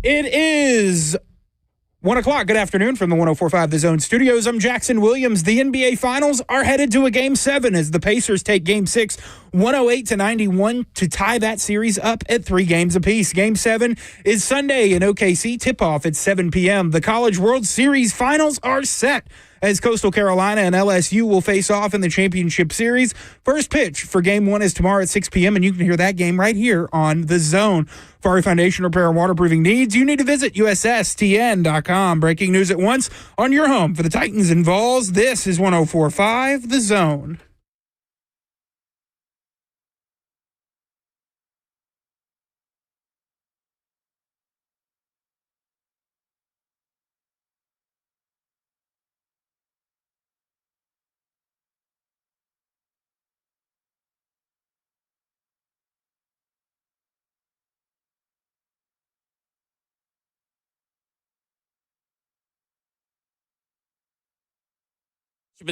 It is 1 o'clock. Good afternoon from the 104.5 The Zone Studios. I'm Jackson Williams. The NBA Finals are headed to a Game 7 as the Pacers take Game 6, 108-91 to tie that series up at 3 games apiece. Game 7 is Sunday in OKC. Tip-off at 7 p.m. The College World Series Finals are set as Coastal Carolina and LSU will face off in the championship series. First pitch for Game 1 is tomorrow at 6 p.m., and you can hear that game right here on The Zone. For our foundation repair and waterproofing needs, you need to visit USSTN.com. Breaking news at once on your home for the Titans and Vols. This is 104.5 The Zone.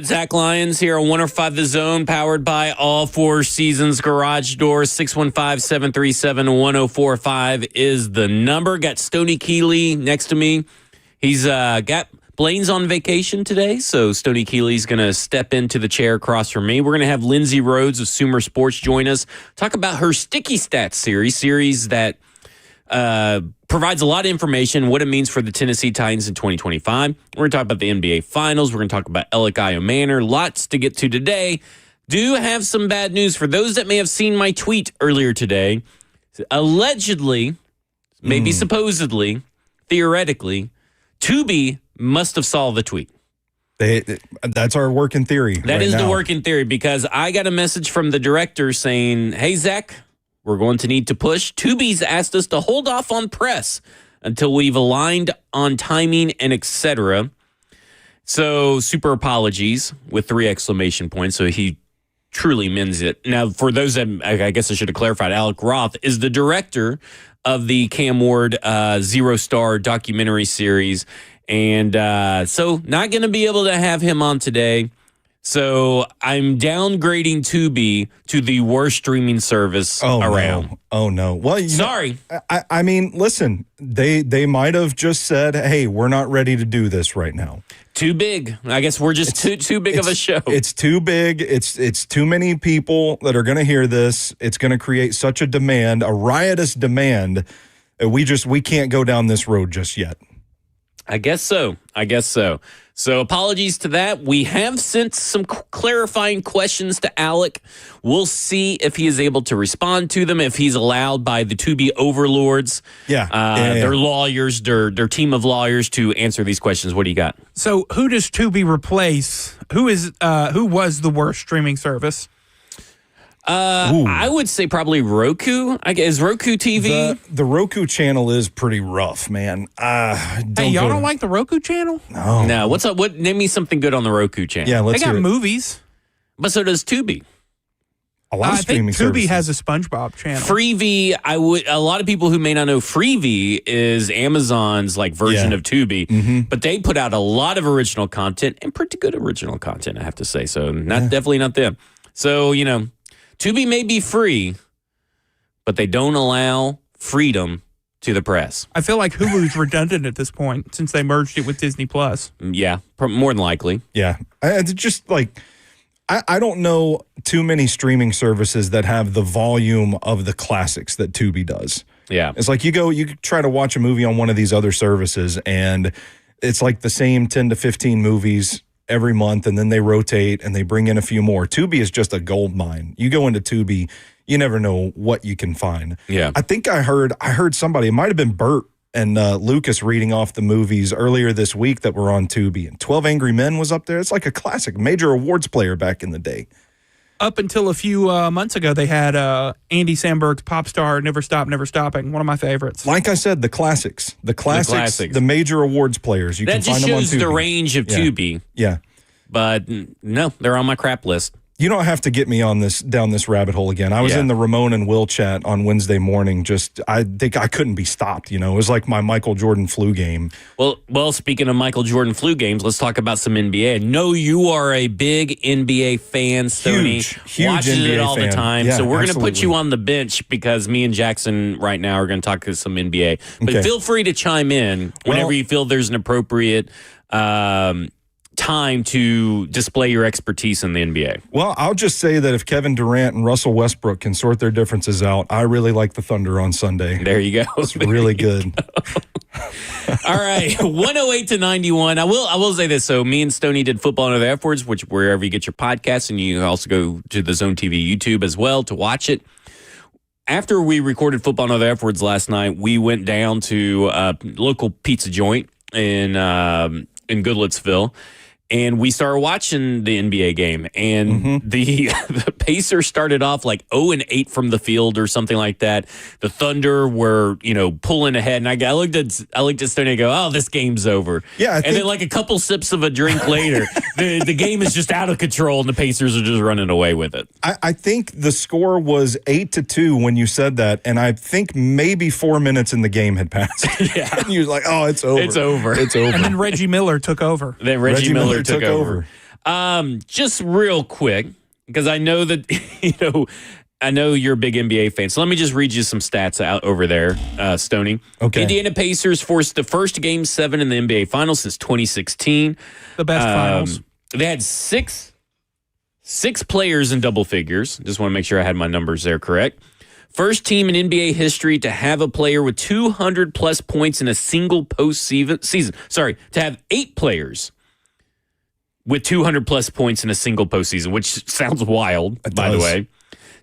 Zach Lyons here on 105 The Zone, powered by All Four Seasons Garage Doors. 615-737-1045 is the number. Got Stoney Keeley next to me. He's got Blaine's on vacation today, so Stoney Keeley's going to step into the chair across from me. We're going to have Lindsay Rhodes of Sumer Sports join us, talk about her Sticky Stats series that provides a lot of information, what it means for the Tennessee Titans in 2025. We're going to talk about the NBA Finals. We're going to talk about Ellick Manor. Lots to get to today. Do have some bad news for those that may have seen my tweet earlier today. Allegedly, maybe supposedly, theoretically, Tubi must have saw the tweet. That's our working theory. That is the working theory, because I got a message from the director saying, hey, Zach, we're going to need to push. Tubi's asked us to hold off on press until we've aligned on timing and etc. So super apologies with 3 exclamation points. So he truly means it. Now, for those that, I guess I should have clarified, Alec Roth is the director of the Cam Ward Zero Star documentary series. And so not going to be able to have him on today. So I'm downgrading Tubi to the worst streaming service around. No. Oh, no. Well, sorry. I mean, listen, they might have just said, hey, we're not ready to do this right now. Too big. I guess we're just too big of a show. It's too big. It's too many people that are going to hear this. It's going to create such a demand, a riotous demand. We can't go down this road just yet. I guess so. So apologies to that. We have sent some clarifying questions to Alec. We'll see if he is able to respond to them, if he's allowed by the Tubi overlords. Their lawyers, their team of lawyers to answer these questions. What do you got? So who does Tubi replace? Who was the worst streaming service? I would say probably Roku. I guess Roku TV. The Roku channel is pretty rough, man. Hey, y'all don't like the Roku channel? No. What's up? Name me something good on the Roku channel. Yeah, they got movies, but so does Tubi. A lot of streaming Tubi services. has a SpongeBob channel. Freevee. A lot of people who may not know Freevee is Amazon's version of Tubi, but they put out a lot of original content and pretty good original content, I have to say. So definitely not them. So Tubi may be free, but they don't allow freedom to the press. I feel like Hulu's redundant at this point since they merged it with Disney Plus. Yeah, more than likely. Yeah. It's just I don't know too many streaming services that have the volume of the classics that Tubi does. Yeah. It's like you try to watch a movie on one of these other services, and it's like the same 10 to 15 movies every month, and then they rotate and they bring in a few more. Tubi is just a gold mine. You go into Tubi, you never know what you can find. Yeah. I think I heard somebody, it might have been Bert and Lucas reading off the movies earlier this week that were on Tubi, and 12 Angry Men was up there. It's like a classic, major awards player back in the day. Up until a few months ago, they had Andy Samberg's Pop Star, Never Stop, Never Stopping, one of my favorites. Like I said, the classics, the major awards players. You that can just find them on shows Tubi. the range of Tubi. Yeah. But no, they're on my crap list. You don't have to get me on down this rabbit hole again. I was in the Ramon and Will chat on Wednesday morning. I think I couldn't be stopped. It was like my Michael Jordan flu game. Well, speaking of Michael Jordan flu games, let's talk about some NBA. I know you are a big NBA fan, Stoney. Huge watches NBA it all fan. the time. Yeah, so we're going to put absolutely. you on the bench because me and Jackson right now are going to talk to some NBA. But Okay. feel free to chime in whenever you feel there's an appropriate time to display your expertise in the NBA. Well, I'll just say that if Kevin Durant and Russell Westbrook can sort their differences out, I really like the Thunder on Sunday. There you go. It's really good. All right, 108-91. I will say this. So me and Stoney did Football and Other F Words, which wherever you get your podcasts, and you also go to the Zone TV YouTube as well to watch it. After we recorded Football and Other F Words last night, we went down to a local pizza joint in Goodlettsville. And we started watching the NBA game, and the Pacers started off like 0-8 from the field or something like that. The Thunder were, pulling ahead, and I looked at Stoney and go, "Oh, this game's over." Yeah, and then like a couple sips of a drink later, the game is just out of control, and the Pacers are just running away with it. I think the score was 8-2 when you said that, and I think maybe 4 minutes in the game had passed. Yeah, and you was like, "Oh, it's over. It's over. It's over." And then Reggie Miller took over. Then Reggie Miller took over. over. Just real quick, because I know that I know you're a big NBA fan. So let me just read you some stats out over there, Stoney. Okay. Indiana Pacers forced the first Game 7 in the NBA Finals since 2016. The best finals. They had six players in double figures. Just want to make sure I had my numbers there correct. First team in NBA history to have a player with 200-plus points in a single postseason. Sorry, to have 8 players with 200-plus points in a single postseason, which sounds wild, by the way.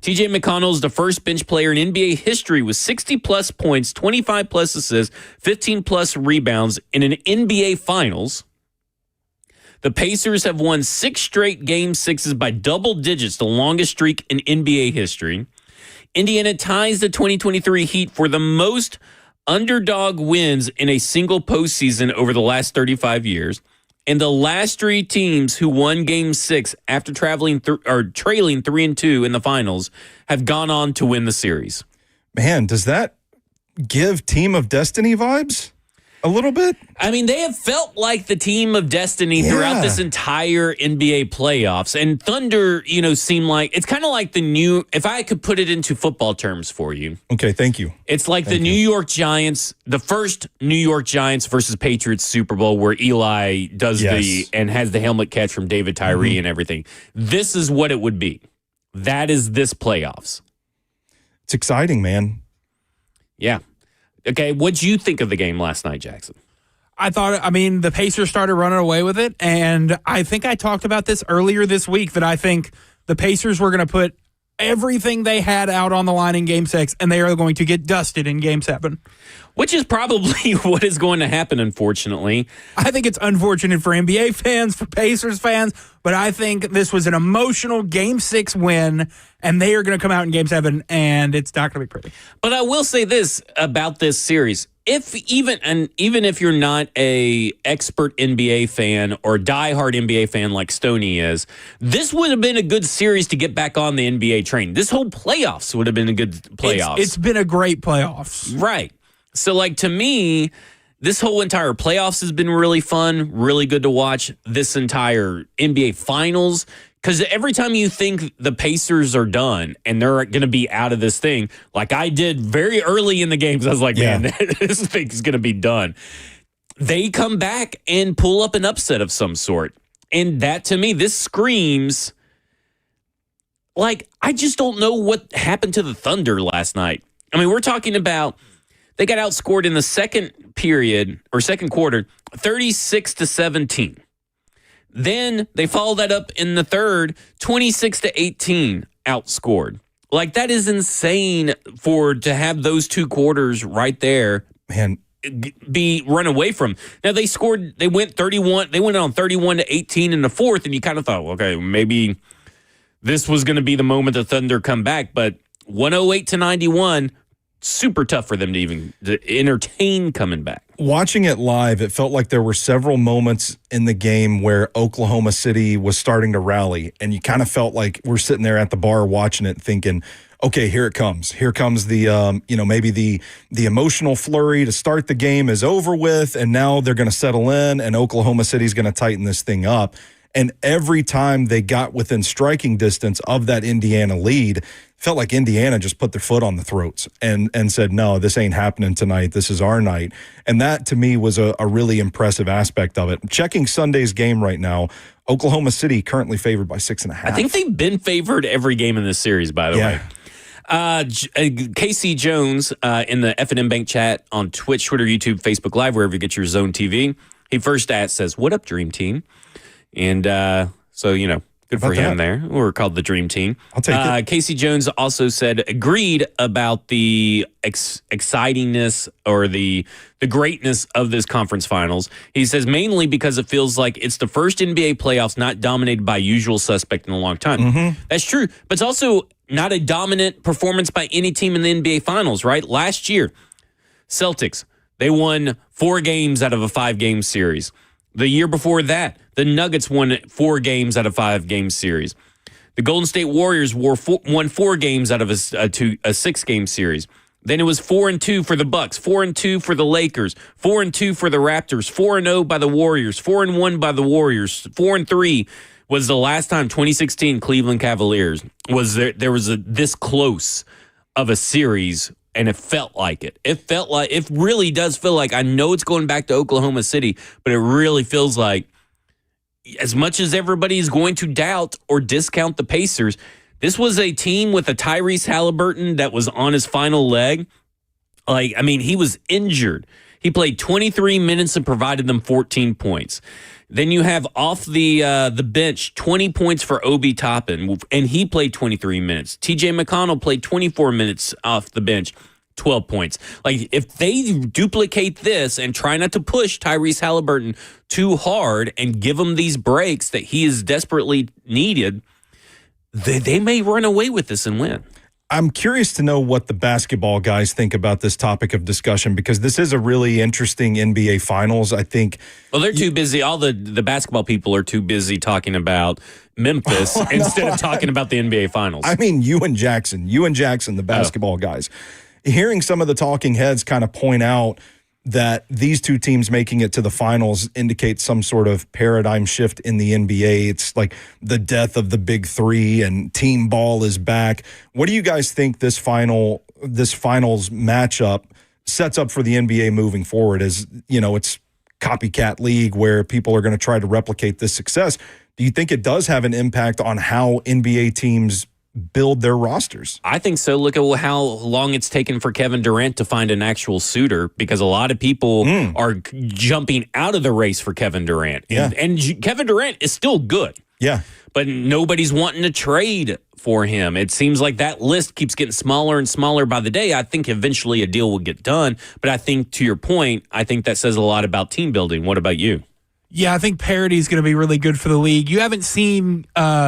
TJ McConnell is the first bench player in NBA history with 60-plus points, 25-plus assists, 15-plus rebounds in an NBA Finals. The Pacers have won 6 straight Game 6s by double digits, the longest streak in NBA history. Indiana ties the 2023 Heat for the most underdog wins in a single postseason over the last 35 years. And the last 3 teams who won Game 6 after trailing 3-2 in the finals have gone on to win the series. Man, does that give Team of Destiny vibes? A little bit? I mean, they have felt like the team of destiny throughout this entire NBA playoffs. And Thunder, seem like it's kind of like the new, if I could put it into football terms for you. Okay, thank you. It's like the New York Giants, the first New York Giants versus Patriots Super Bowl where Eli does and has the helmet catch from David Tyree and everything. This is what it would be. That is this playoffs. It's exciting, man. Yeah. Okay, what'd you think of the game last night, Jackson? The Pacers started running away with it, and I think I talked about this earlier this week, that I think the Pacers were going to put everything they had out on the line in Game 6, and they are going to get dusted in Game 7. Which is probably what is going to happen, unfortunately. I think it's unfortunate for NBA fans, for Pacers fans, but I think this was an emotional Game 6 win, and they are going to come out in Game 7, and it's not going to be pretty. But I will say this about this series. Even if you're not a expert NBA fan or diehard NBA fan like Stoney is, this would have been a good series to get back on the NBA train. This whole playoffs would have been a good playoffs. It's been a great playoffs. Right. So, to me, this whole entire playoffs has been really fun, really good to watch. This entire NBA Finals, because every time you think the Pacers are done and they're going to be out of this thing, like I did very early in the games, I was like, man, this thing's going to be done. They come back and pull up an upset of some sort. And that, to me, this screams, I just don't know what happened to the Thunder last night. I mean, we're talking about they got outscored in the second quarter, 36-17. Then they followed that up in the third, 26-18 outscored. That is insane to have those 2 quarters right there. Man, be run away from. Now they went on 31-18 in the fourth, and you kind of thought, okay, maybe this was going to be the moment the Thunder come back, but 108-91, super tough for them to even entertain coming back. Watching it live, it felt like there were several moments in the game where Oklahoma City was starting to rally, and you kind of felt like we're sitting there at the bar watching it thinking, okay, here it comes. Here comes the, maybe the emotional flurry to start the game is over with, and now they're going to settle in, and Oklahoma City's going to tighten this thing up. And every time they got within striking distance of that Indiana lead, felt like Indiana just put their foot on the throats and said, no, this ain't happening tonight. This is our night. And that, to me, was a really impressive aspect of it. Checking Sunday's game right now, Oklahoma City currently favored by 6.5. I think they've been favored every game in this series, by the way. Casey Jones in the F&M Bank chat on Twitch, Twitter, YouTube, Facebook Live, wherever you get your Zone TV. He first says, what up, Dream Team? And so, good for him there. We're called the Dream Team. I'll take it. Casey Jones also agreed about the excitingness or the greatness of this conference finals. He says mainly because it feels like it's the first NBA playoffs not dominated by usual suspect in a long time. Mm-hmm. That's true. But it's also not a dominant performance by any team in the NBA finals, right? Last year, Celtics, they won 4 games out of a 5-game series. The year before that, the Nuggets won 4 games out of 5-game series. The Golden State Warriors won 4 games out of a 6-game series. Then it was 4-2 for the Bucks, 4-2 for the Lakers, 4-2 for the Raptors, 4-0 by the Warriors, 4-1 by the Warriors, 4-3 was the last time 2016 Cleveland Cavaliers was there was this close of a series. And it felt like it. It really does feel like, I know it's going back to Oklahoma City, but it really feels like, as much as everybody is going to doubt or discount the Pacers, this was a team with a Tyrese Halliburton that was on his final leg. He was injured. He played 23 minutes and provided them 14 points. Then you have off the bench 20 points for Obi Toppin, and he played 23 minutes. TJ McConnell played 24 minutes off the bench, 12 points. If they duplicate this and try not to push Tyrese Halliburton too hard and give him these breaks that he is desperately needed, they may run away with this and win. I'm curious to know what the basketball guys think about this topic of discussion, because this is a really interesting NBA Finals. I think. Well, they're too busy. All the basketball people are too busy talking about Memphis instead of talking about the NBA Finals. I mean, you and Jackson, the basketball guys. Hearing some of the talking heads kind of point out that these two teams making it to the finals indicates some sort of paradigm shift in the NBA. It's like the death of the big three and team ball is back. What do you guys think this finals matchup sets up for the NBA moving forward? As it's copycat league where people are going to try to replicate this success. Do you think it does have an impact on how NBA teams build their rosters? I think so. Look at how long it's taken for Kevin Durant to find an actual suitor, because a lot of people are jumping out of the race for Kevin Durant. And Kevin Durant is still good. Yeah. But nobody's wanting to trade for him. It seems like that list keeps getting smaller and smaller by the day. I think eventually a deal will get done. But I think, to your point, I think that says a lot about team building. What about you? Yeah, I think parity is going to be really good for the league. You haven't seen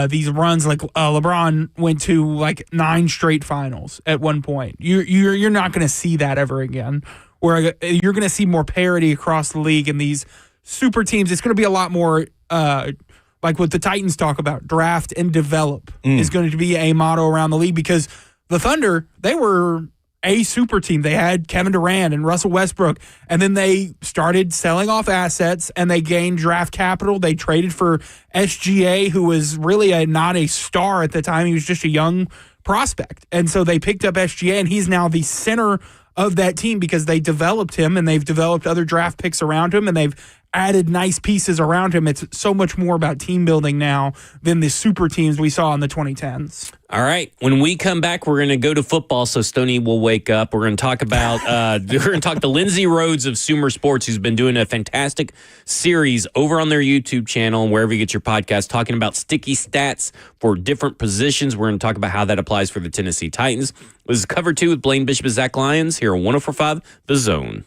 these runs like LeBron went to 9 straight finals at one point. You're not going to see that ever again. Where you're going to see more parity across the league and these super teams. It's going to be a lot more like what the Titans talk about, draft and develop is going to be a motto around the league, because the Thunder, they were a super team. They had Kevin Durant and Russell Westbrook, and then they started selling off assets and they gained draft capital. They traded for SGA, who was really not a star at the time. He was just a young prospect. And so they picked up SGA, and he's now the center of that team because they developed him, and they've developed other draft picks around him, and they've added nice pieces around him. It's so much more about team building now than the super teams we saw in the 2010s. All right. When we come back, we're going to go to football, so Stoney will wake up. We're going to talk about we're going to talk to Lindsay Rhodes of Sumer Sports, who's been doing a fantastic series over on their YouTube channel and wherever you get your podcast, talking about sticky stats for different positions. We're going to talk about how that applies for the Tennessee Titans. This is Cover 2 with Blaine Bishop and Zach Lyons here on 104.5 The Zone.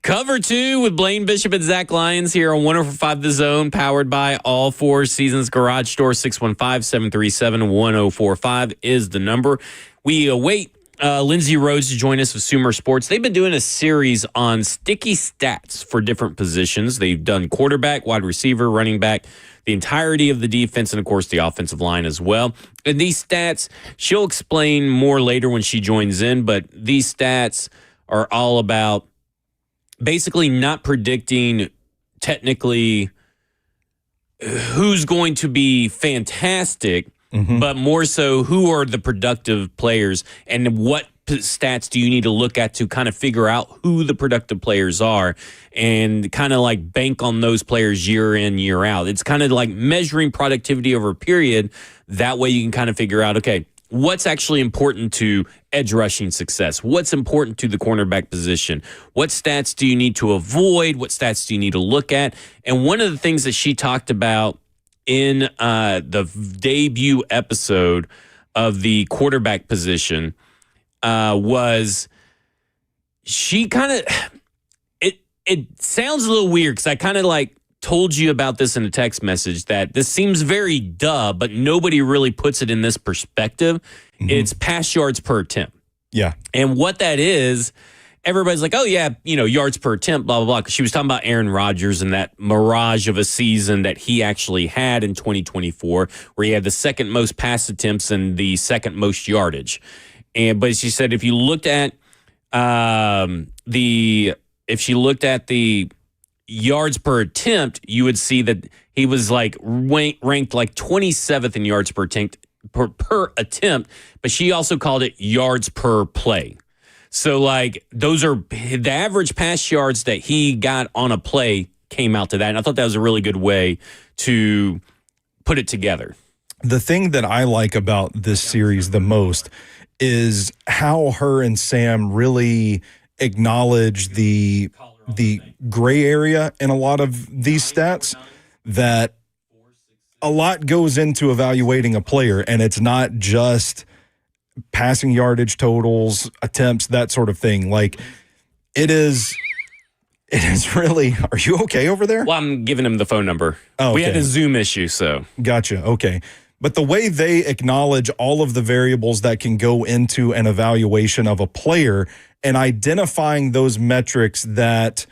Cover 2 with Blaine Bishop and Zach Lyons here on 104.5 The Zone, powered by All Four Seasons Garage Store. 615-737-1045 is the number. We await Lindsay Rhodes to join us with Sumer Sports. They've been doing a series on sticky stats for different positions. They've done quarterback, wide receiver, running back, the entirety of the defense, and, of course, the offensive line as well. And these stats, she'll explain more later when she joins in, but these stats are all about basically not predicting technically who's going to be fantastic, but more so who are the productive players and what stats do you need to look at to kind of figure out who the productive players are and kind of like bank on those players year in, year out. It's kind of like measuring productivity over a period. That way you can kind of figure out, okay, what's actually important to edge rushing success? What's important to the cornerback position? What stats do you need to avoid? What stats do you need to look at? And one of the things that she talked about in the debut episode of the quarterback position was she kind of, it sounds a little weird because I kind of like told you about this in a text message that this seems very duh, but nobody really puts it in this perspective. It's pass yards per attempt. Yeah. And what that is, everybody's like, oh, yeah, yards per attempt, blah, blah, blah. 'Cause she was talking about Aaron Rodgers and that mirage of a season that he actually had in 2024, where he had the second most pass attempts and the second most yardage. But she said if you looked at the yards per attempt, you would see that he was like ranked like 27th in yards per attempt, but she also called it yards per play. So like those are the average pass yards that he got on a play came out to that. And I thought that was a really good way to put it together. The thing that I like about this series the most is how her and Sam really acknowledge the gray area in a lot of these stats, that a lot goes into evaluating a player, and it's not just passing yardage totals, attempts, that sort of thing. Like it is really, are you okay over there? Well, I'm giving him the phone number. Oh, okay. We had a Zoom issue, so. Gotcha. Okay. But the way they acknowledge all of the variables that can go into an evaluation of a player and identifying those metrics that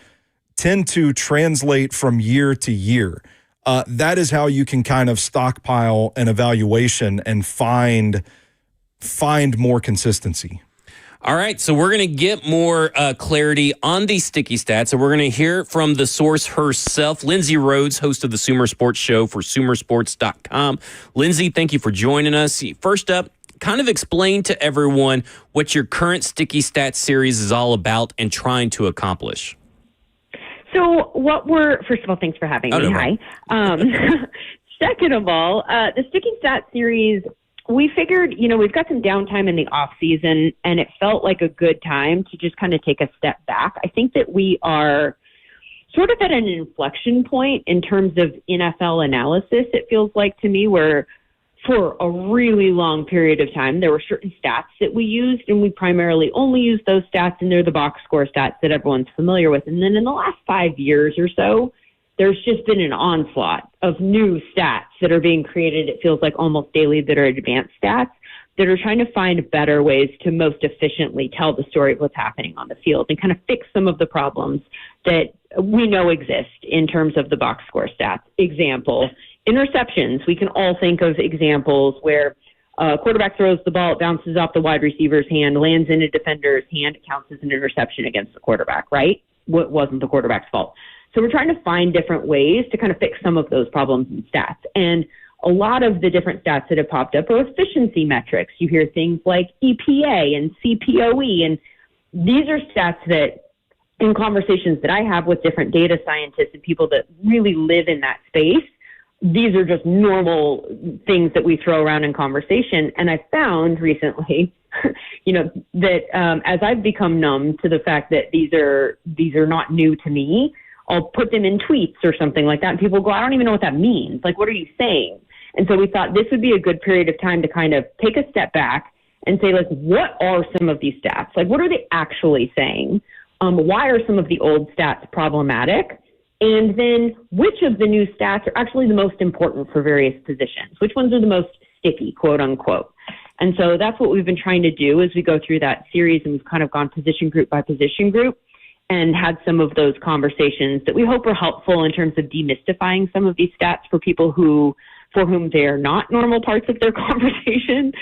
tend to translate from year to year, that is how you can kind of stockpile an evaluation and find more consistency. All right, so we're going to get more clarity on these sticky stats, and we're going to hear from the source herself, Lindsay Rhodes, host of the Sumer Sports Show for sumersports.com. Lindsay, thank you for joining us. First up, kind of explain to everyone what your current sticky stats series is all about and trying to accomplish. So first of all, thanks for having me. No Hi. Second of all, the sticky stats series, we figured, we've got some downtime in the off season, and it felt like a good time to just kind of take a step back. I think that we are sort of at an inflection point in terms of NFL analysis. It feels like to me where for a really long period of time, there were certain stats that we used, and we primarily only used those stats, and they're the box score stats that everyone's familiar with. And then in the last 5 years or so, there's just been an onslaught of new stats that are being created, it feels like almost daily, that are advanced stats that are trying to find better ways to most efficiently tell the story of what's happening on the field and kind of fix some of the problems that we know exist in terms of the box score stats. Example, interceptions. We can all think of examples where a quarterback throws the ball, it bounces off the wide receiver's hand, lands in a defender's hand, it counts as an interception against the quarterback, right? What wasn't the quarterback's fault. So we're trying to find different ways to kind of fix some of those problems in stats. And a lot of the different stats that have popped up are efficiency metrics. You hear things like EPA and CPOE, and these are stats that in conversations that I have with different data scientists and people that really live in that space, these are just normal things that we throw around in conversation. And I found recently, that as I've become numb to the fact that these are not new to me, I'll put them in tweets or something like that. And people go, I don't even know what that means. Like, what are you saying? And so we thought this would be a good period of time to kind of take a step back and say, like, what are some of these stats? Like, what are they actually saying? Why are some of the old stats problematic? And then which of the new stats are actually the most important for various positions? Which ones are the most sticky, quote unquote? And so that's what we've been trying to do as we go through that series, and we've kind of gone position group by position group and had some of those conversations that we hope are helpful in terms of demystifying some of these stats for people for whom they are not normal parts of their conversation.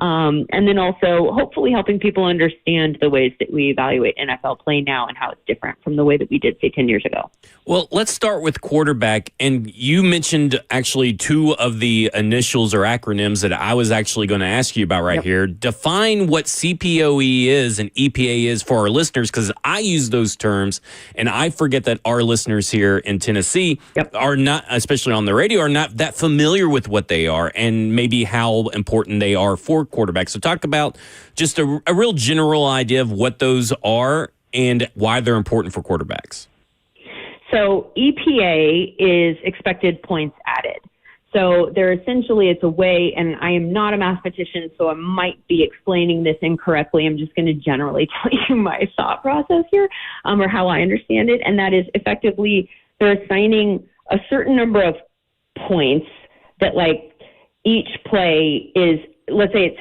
And then also hopefully helping people understand the ways that we evaluate NFL play now and how it's different from the way that we did, say, 10 years ago. Well, let's start with quarterback. And you mentioned actually two of the initials or acronyms that I was actually going to ask you about right here. Define what CPOE is and EPA is for our listeners, because I use those terms and I forget that our listeners here in Tennessee are not, especially on the radio, are not that familiar with what they are and maybe how important they are for quarterbacks. So talk about just a real general idea of what those are and why they're important for quarterbacks. So EPA is expected points added. So they're essentially, it's a way, and I am not a mathematician, so I might be explaining this incorrectly. I'm just going to generally tell you my thought process here, or how I understand it. And that is effectively they're assigning a certain number of points that, like, each play is, let's say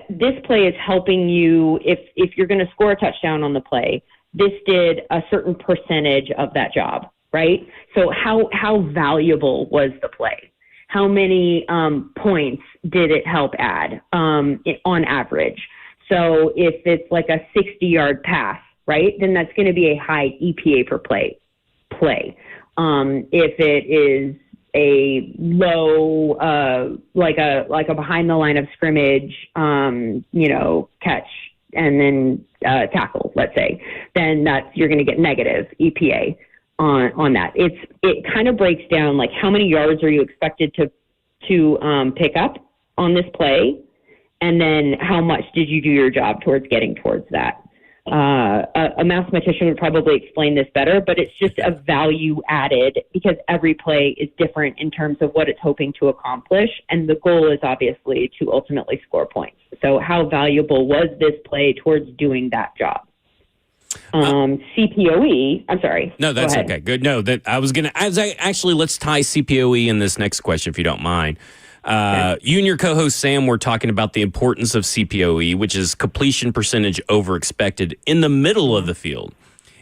this play is helping you, if you're going to score a touchdown on the play, this did a certain percentage of that job, right? So how valuable was the play? How many points did it help add on average? So if it's like a 60-yard pass, right, then that's going to be a high EPA per play. If it is a low, like a behind the line of scrimmage, catch and then tackle, let's say, then you're going to get negative EPA on that. It kind of breaks down like how many yards are you expected to pick up on this play, and then how much did you do your job towards getting towards that. A mathematician would probably explain this better, but it's just a value added because every play is different in terms of what it's hoping to accomplish. And the goal is obviously to ultimately score points. So how valuable was this play towards doing that job? CPOE, I'm sorry. No, that's okay. Good. No, actually, let's tie CPOE in this next question, if you don't mind. You and your co-host Sam were talking about the importance of CPOE, which is completion percentage over expected in the middle of the field,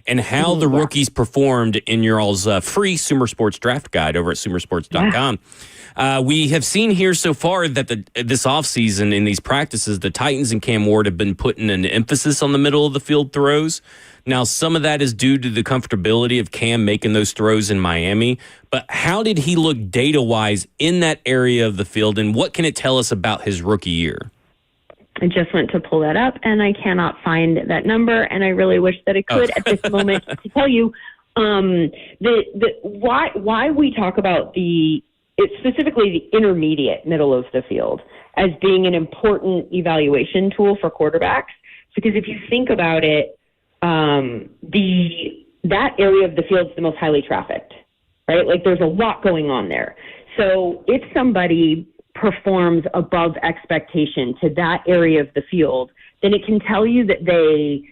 and how the rookies performed in your all's free Sumer Sports draft guide over at sumersports.com. We have seen here so far that this offseason in these practices, the Titans and Cam Ward have been putting an emphasis on the middle of the field throws. Now, some of that is due to the comfortability of Cam making those throws in Miami. But how did he look data-wise in that area of the field, and what can it tell us about his rookie year? I just went to pull that up, and I cannot find that number, and I really wish that I could at this moment to tell you why we talk about it's specifically the intermediate middle of the field as being an important evaluation tool for quarterbacks. Because if you think about it, that area of the field is the most highly trafficked, right? Like there's a lot going on there. So if somebody performs above expectation to that area of the field, then it can tell you that they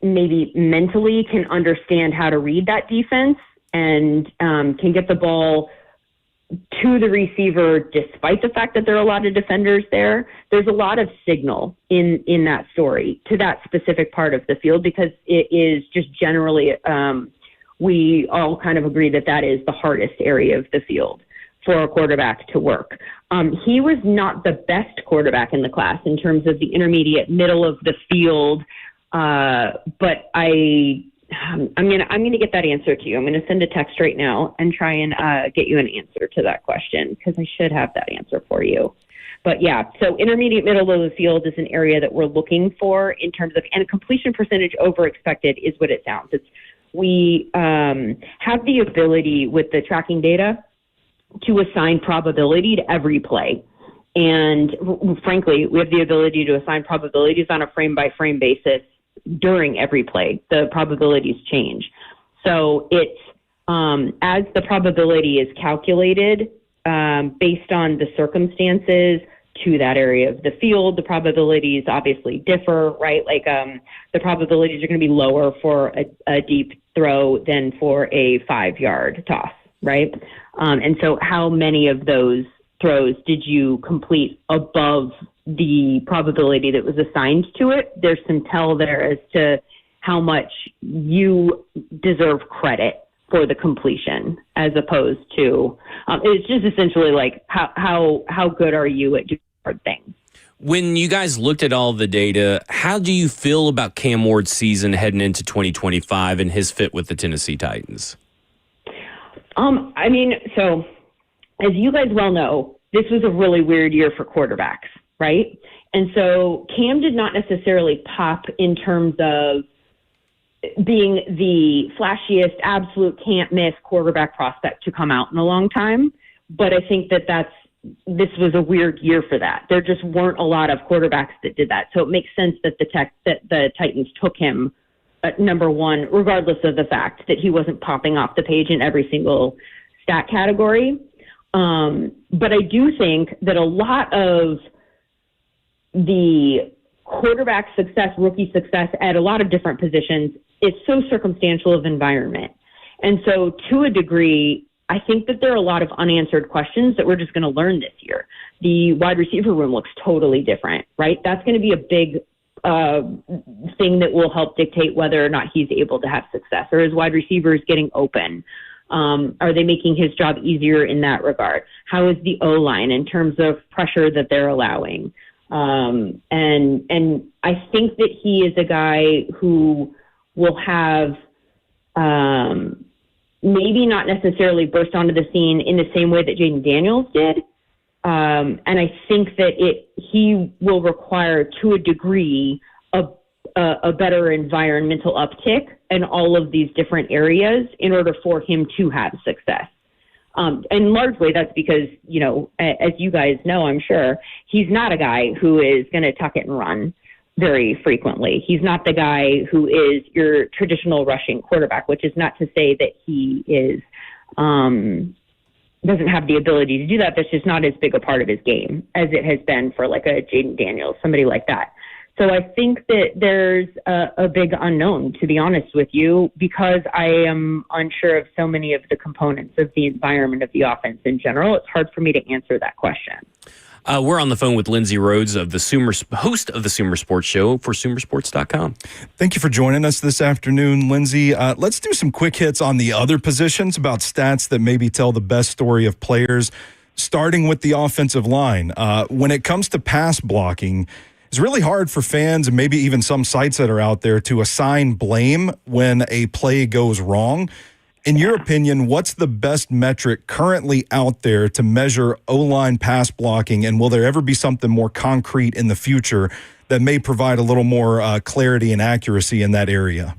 maybe mentally can understand how to read that defense and can get the ball to the receiver despite the fact that there are a lot of defenders there. There's a lot of signal in that story to that specific part of the field because it is just generally, we all kind of agree that is the hardest area of the field for a quarterback to work. He was not the best quarterback in the class in terms of the intermediate middle of the field, but I'm gonna get that answer to you. I'm gonna send a text right now and try and get you an answer to that question because I should have that answer for you. But yeah, so intermediate middle of the field is an area that we're looking for in terms of, and a completion percentage over expected is what it sounds. We have the ability with the tracking data to assign probability to every play. And frankly, we have the ability to assign probabilities on a frame by frame basis during every play. The probabilities change. So it's as the probability is calculated based on the circumstances, to that area of the field. The probabilities obviously differ, right? Like the probabilities are going to be lower for a deep throw than for a 5-yard toss, right? And so how many of those throws did you complete above the probability that was assigned to it? There's some tell there as to how much you deserve credit for the completion, as opposed to it's just essentially like how good are you at doing hard things. When you guys looked at all the data, how do you feel about Cam Ward's season heading into 2025 and his fit with the Tennessee Titans? I mean, so as you guys well know, this was a really weird year for quarterbacks, right? And so Cam did not necessarily pop in terms of being the flashiest, absolute can't miss quarterback prospect to come out in a long time. But I think this was a weird year for that. There just weren't a lot of quarterbacks that did that. So it makes sense that the Titans took him at number one, regardless of the fact that he wasn't popping off the page in every single stat category. But I do think that a lot of the quarterback success, rookie success at a lot of different positions, it's so circumstantial of environment. And so to a degree, I think that there are a lot of unanswered questions that we're just going to learn this year. The wide receiver room looks totally different, right? That's going to be a big thing that will help dictate whether or not he's able to have success. Or his wide receivers getting open? Are they making his job easier in that regard? How is the O-line in terms of pressure that they're allowing? And I think that he is a guy who will have maybe not necessarily burst onto the scene in the same way that Jaden Daniels did. And I think that he will require, to a degree, a better environmental uptick in all of these different areas in order for him to have success. And largely that's because, as you guys know, I'm sure, he's not a guy who is going to tuck it and run very frequently. He's not the guy who is your traditional rushing quarterback, which is not to say that he is doesn't have the ability to do that. That's just not as big a part of his game as it has been for like a Jaden Daniels, somebody like that. So I think that there's a big unknown, to be honest with you, because I am unsure of so many of the components of the environment of the offense in general. It's hard for me to answer that question. We're on the phone with Lindsay Rhodes, of the host of the Sumer Sports Show for SumerSports.com. Thank you for joining us this afternoon, Lindsay. Let's do some quick hits on the other positions about stats that maybe tell the best story of players, starting with the offensive line. When it comes to pass blocking, it's really hard for fans and maybe even some sites that are out there to assign blame when a play goes wrong. In your opinion, what's the best metric currently out there to measure O-line pass blocking, and will there ever be something more concrete in the future that may provide a little more clarity and accuracy in that area?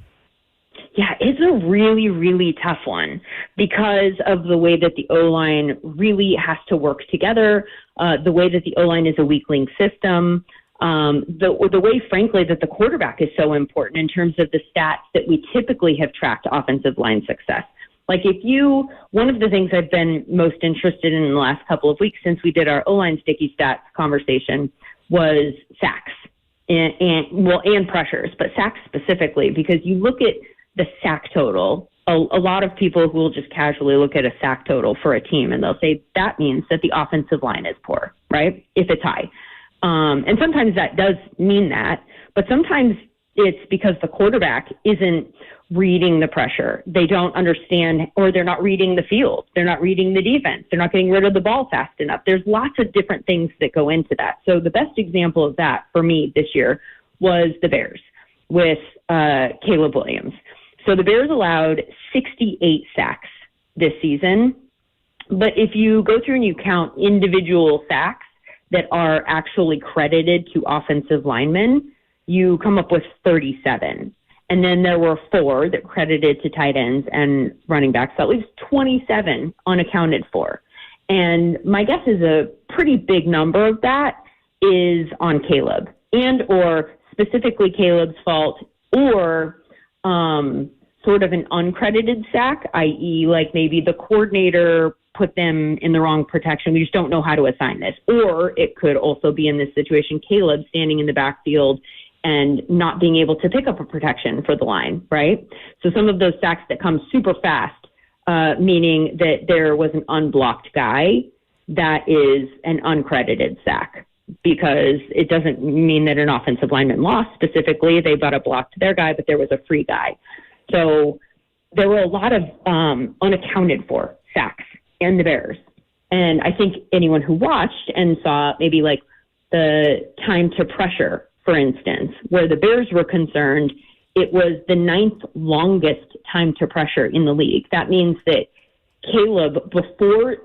Yeah, it's a really, really tough one because of the way that the O-line really has to work together, the way that the O-line is a weakling system, the way, frankly, that the quarterback is so important in terms of the stats that we typically have tracked offensive line success. Like one of the things I've been most interested in the last couple of weeks since we did our O-line sticky stats conversation was sacks and pressures, but sacks specifically, because you look at the sack total. A lot of people who will just casually look at a sack total for a team and they'll say that means that the offensive line is poor, right? If it's high. And sometimes that does mean that, but sometimes it's because the quarterback isn't reading the pressure. They don't understand, or they're not reading the field. They're not reading the defense. They're not getting rid of the ball fast enough. There's lots of different things that go into that. So the best example of that for me this year was the Bears with Caleb Williams. So the Bears allowed 68 sacks this season. But if you go through and you count individual sacks that are actually credited to offensive linemen, you come up with 37. And then there were 4 that credited to tight ends and running backs. That leaves 27 unaccounted for. And my guess is a pretty big number of that is on Caleb, and or specifically Caleb's fault, or sort of an uncredited sack, i.e. like maybe the coordinator put them in the wrong protection. We just don't know how to assign this. Or it could also be in this situation, Caleb standing in the backfield and not being able to pick up a protection for the line, right? So some of those sacks that come super fast, meaning that there was an unblocked guy, that is an uncredited sack, because it doesn't mean that an offensive lineman lost specifically. They got a block to their guy, but there was a free guy. So there were a lot of unaccounted for sacks in the Bears. And I think anyone who watched and saw maybe like the time to pressure, for instance, where the Bears were concerned, it was the 9th longest time to pressure in the league. That means that Caleb, before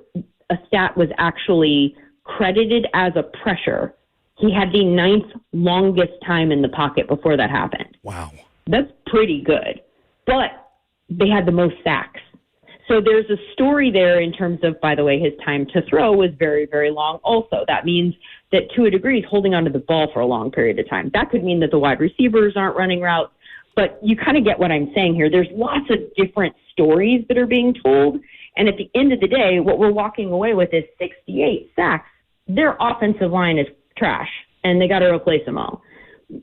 a stat was actually credited as a pressure, he had the 9th longest time in the pocket before that happened. Wow. That's pretty good. But they had the most sacks. So there's a story there in terms of, by the way, his time to throw was very, very long also. That means that to a degree, he's holding onto the ball for a long period of time. That could mean that the wide receivers aren't running routes, but you kind of get what I'm saying here. There's lots of different stories that are being told. And at the end of the day, what we're walking away with is 68 sacks. Their offensive line is trash, and they got to replace them all.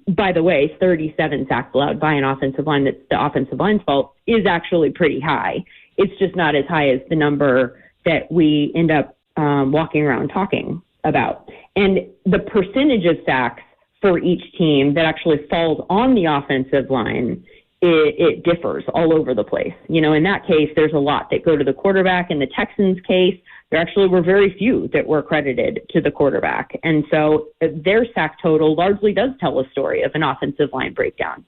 By the way, 37 sacks allowed by an offensive line that's the offensive line's fault is actually pretty high. It's just not as high as the number that we end up walking around talking about. And the percentage of sacks for each team that actually falls on the offensive line, it differs all over the place. You know, in that case, there's a lot that go to the quarterback. In the Texans' case, there actually were very few that were credited to the quarterback. And so their sack total largely does tell a story of an offensive line breakdown.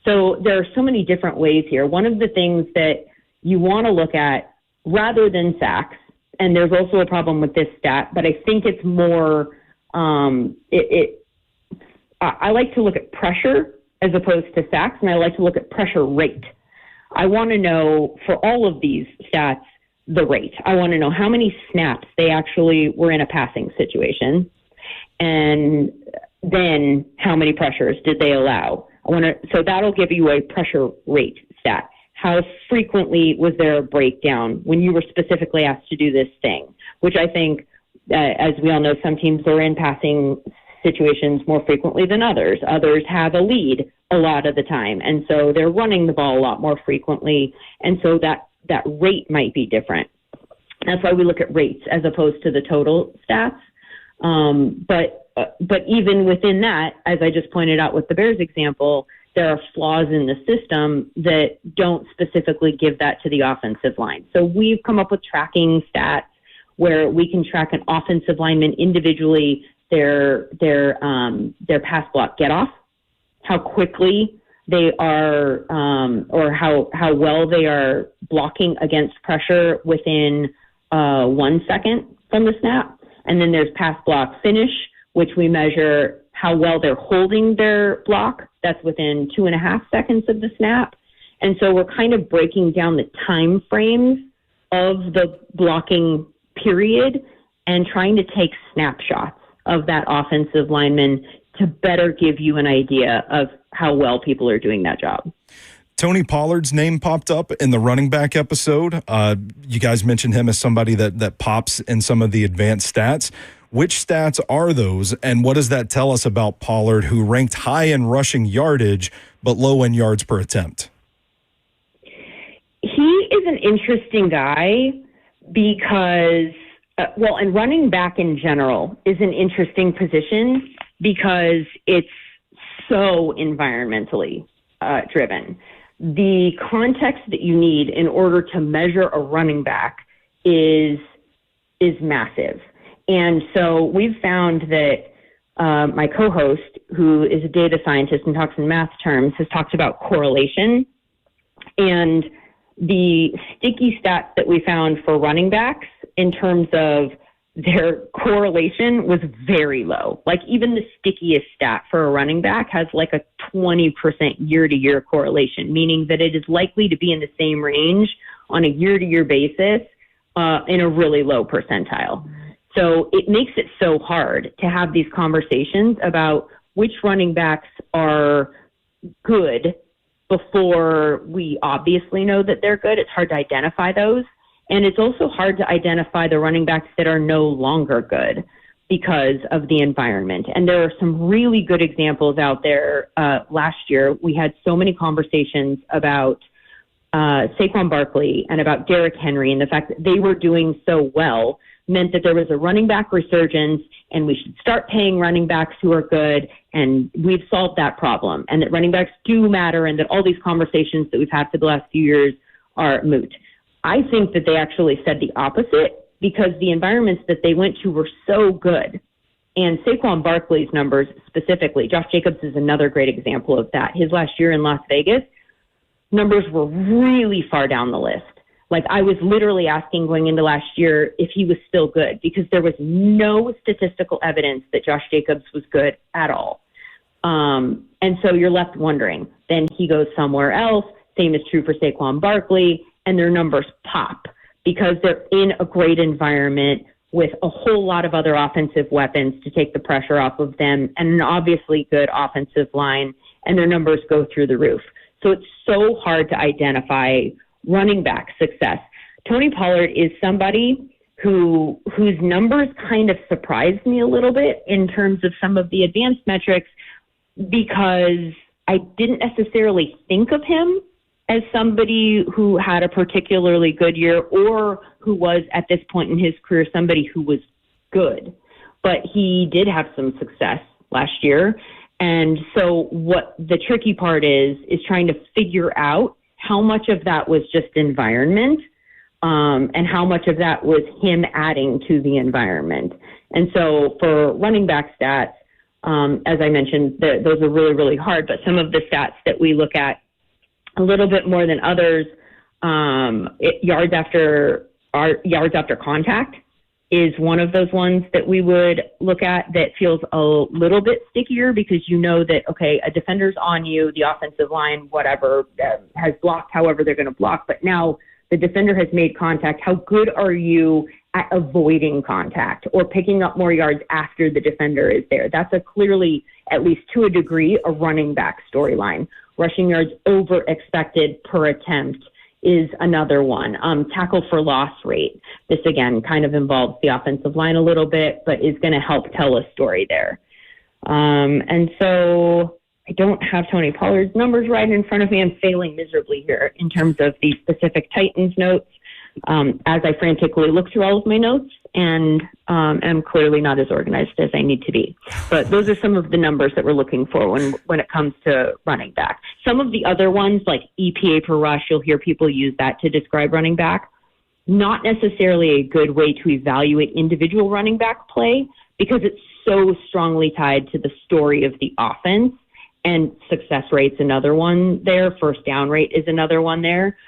So there are so many different ways here. One of the things that you want to look at rather than sacks, and there's also a problem with this stat, but I think it's more, I like to look at pressure as opposed to sacks, and I like to look at pressure rate. I want to know, for all of these stats, the rate. I want to know how many snaps they actually were in a passing situation, and then how many pressures did they allow. So that'll give you a pressure rate stat. How frequently was there a breakdown when you were specifically asked to do this thing, which I think, as we all know, some teams are in passing situations more frequently than others. Others have a lead a lot of the time, and so they're running the ball a lot more frequently, and so that rate might be different. That's why we look at rates as opposed to the total stats. But even within that, as I just pointed out with the Bears example, there are flaws in the system that don't specifically give that to the offensive line. So we've come up with tracking stats where we can track an offensive lineman individually, their pass block get off, how quickly they are, or how well they are blocking against pressure within 1 second from the snap. And then there's pass block finish, which we measure how well they're holding their block. That's within 2.5 seconds of the snap. And so we're kind of breaking down the time frames of the blocking period and trying to take snapshots of that offensive lineman to better give you an idea of how well people are doing that job. Tony Pollard's name popped up in the running back episode. You guys mentioned him as somebody that pops in some of the advanced stats. Which stats are those, and what does that tell us about Pollard, who ranked high in rushing yardage but low in yards per attempt? He is an interesting guy because, and running back in general is an interesting position because it's so environmentally driven. The context that you need in order to measure a running back is massive. And so we've found that my co-host, who is a data scientist and talks in math terms, has talked about correlation. And the sticky stats that we found for running backs in terms of their correlation was very low. Like even the stickiest stat for a running back has like a 20% year-to-year correlation, meaning that it is likely to be in the same range on a year-to-year basis in a really low percentile. So it makes it so hard to have these conversations about which running backs are good before we obviously know that they're good. It's hard to identify those. And it's also hard to identify the running backs that are no longer good because of the environment. And there are some really good examples out there. Last year, we had so many conversations about Saquon Barkley and about Derrick Henry, and the fact that they were doing so well meant that there was a running back resurgence, and we should start paying running backs who are good, and we've solved that problem, and that running backs do matter, and that all these conversations that we've had for the last few years are moot. I think that they actually said the opposite, because the environments that they went to were so good. And Saquon Barkley's numbers specifically, Josh Jacobs is another great example of that. His last year in Las Vegas, numbers were really far down the list. Like, I was literally asking going into last year if he was still good, because there was no statistical evidence that Josh Jacobs was good at all. And so you're left wondering. Then he goes somewhere else. Same is true for Saquon Barkley, and their numbers pop because they're in a great environment with a whole lot of other offensive weapons to take the pressure off of them, and an obviously good offensive line, and their numbers go through the roof. So it's so hard to identify running back success. Tony Pollard is somebody whose numbers kind of surprised me a little bit in terms of some of the advanced metrics, because I didn't necessarily think of him as somebody who had a particularly good year, or who was at this point in his career somebody who was good. But he did have some success last year. And so what the tricky part is trying to figure out how much of that was just environment, and how much of that was him adding to the environment. And so for running back stats, as I mentioned, those are really, really hard. But some of the stats that we look at a little bit more than others, yards after contact is one of those ones that we would look at that feels a little bit stickier, because you know that, okay, a defender's on you, the offensive line, whatever, has blocked however they're going to block, but now the defender has made contact. How good are you at avoiding contact or picking up more yards after the defender is there? That's a clearly, at least to a degree, a running back storyline. Rushing yards over expected per attempt is another one. Tackle for loss rate. This, again, kind of involves the offensive line a little bit, but is going to help tell a story there. And so I don't have Tony Pollard's numbers right in front of me. I'm failing miserably here in terms of the specific Titans notes, as I frantically look through all of my notes, and am clearly not as organized as I need to be. But those are some of the numbers that we're looking for when it comes to running back. Some of the other ones, like EPA per rush, you'll hear people use that to describe running back. Not necessarily a good way to evaluate individual running back play, because it's so strongly tied to the story of the offense. And success rate's another one there. First down rate is another one there.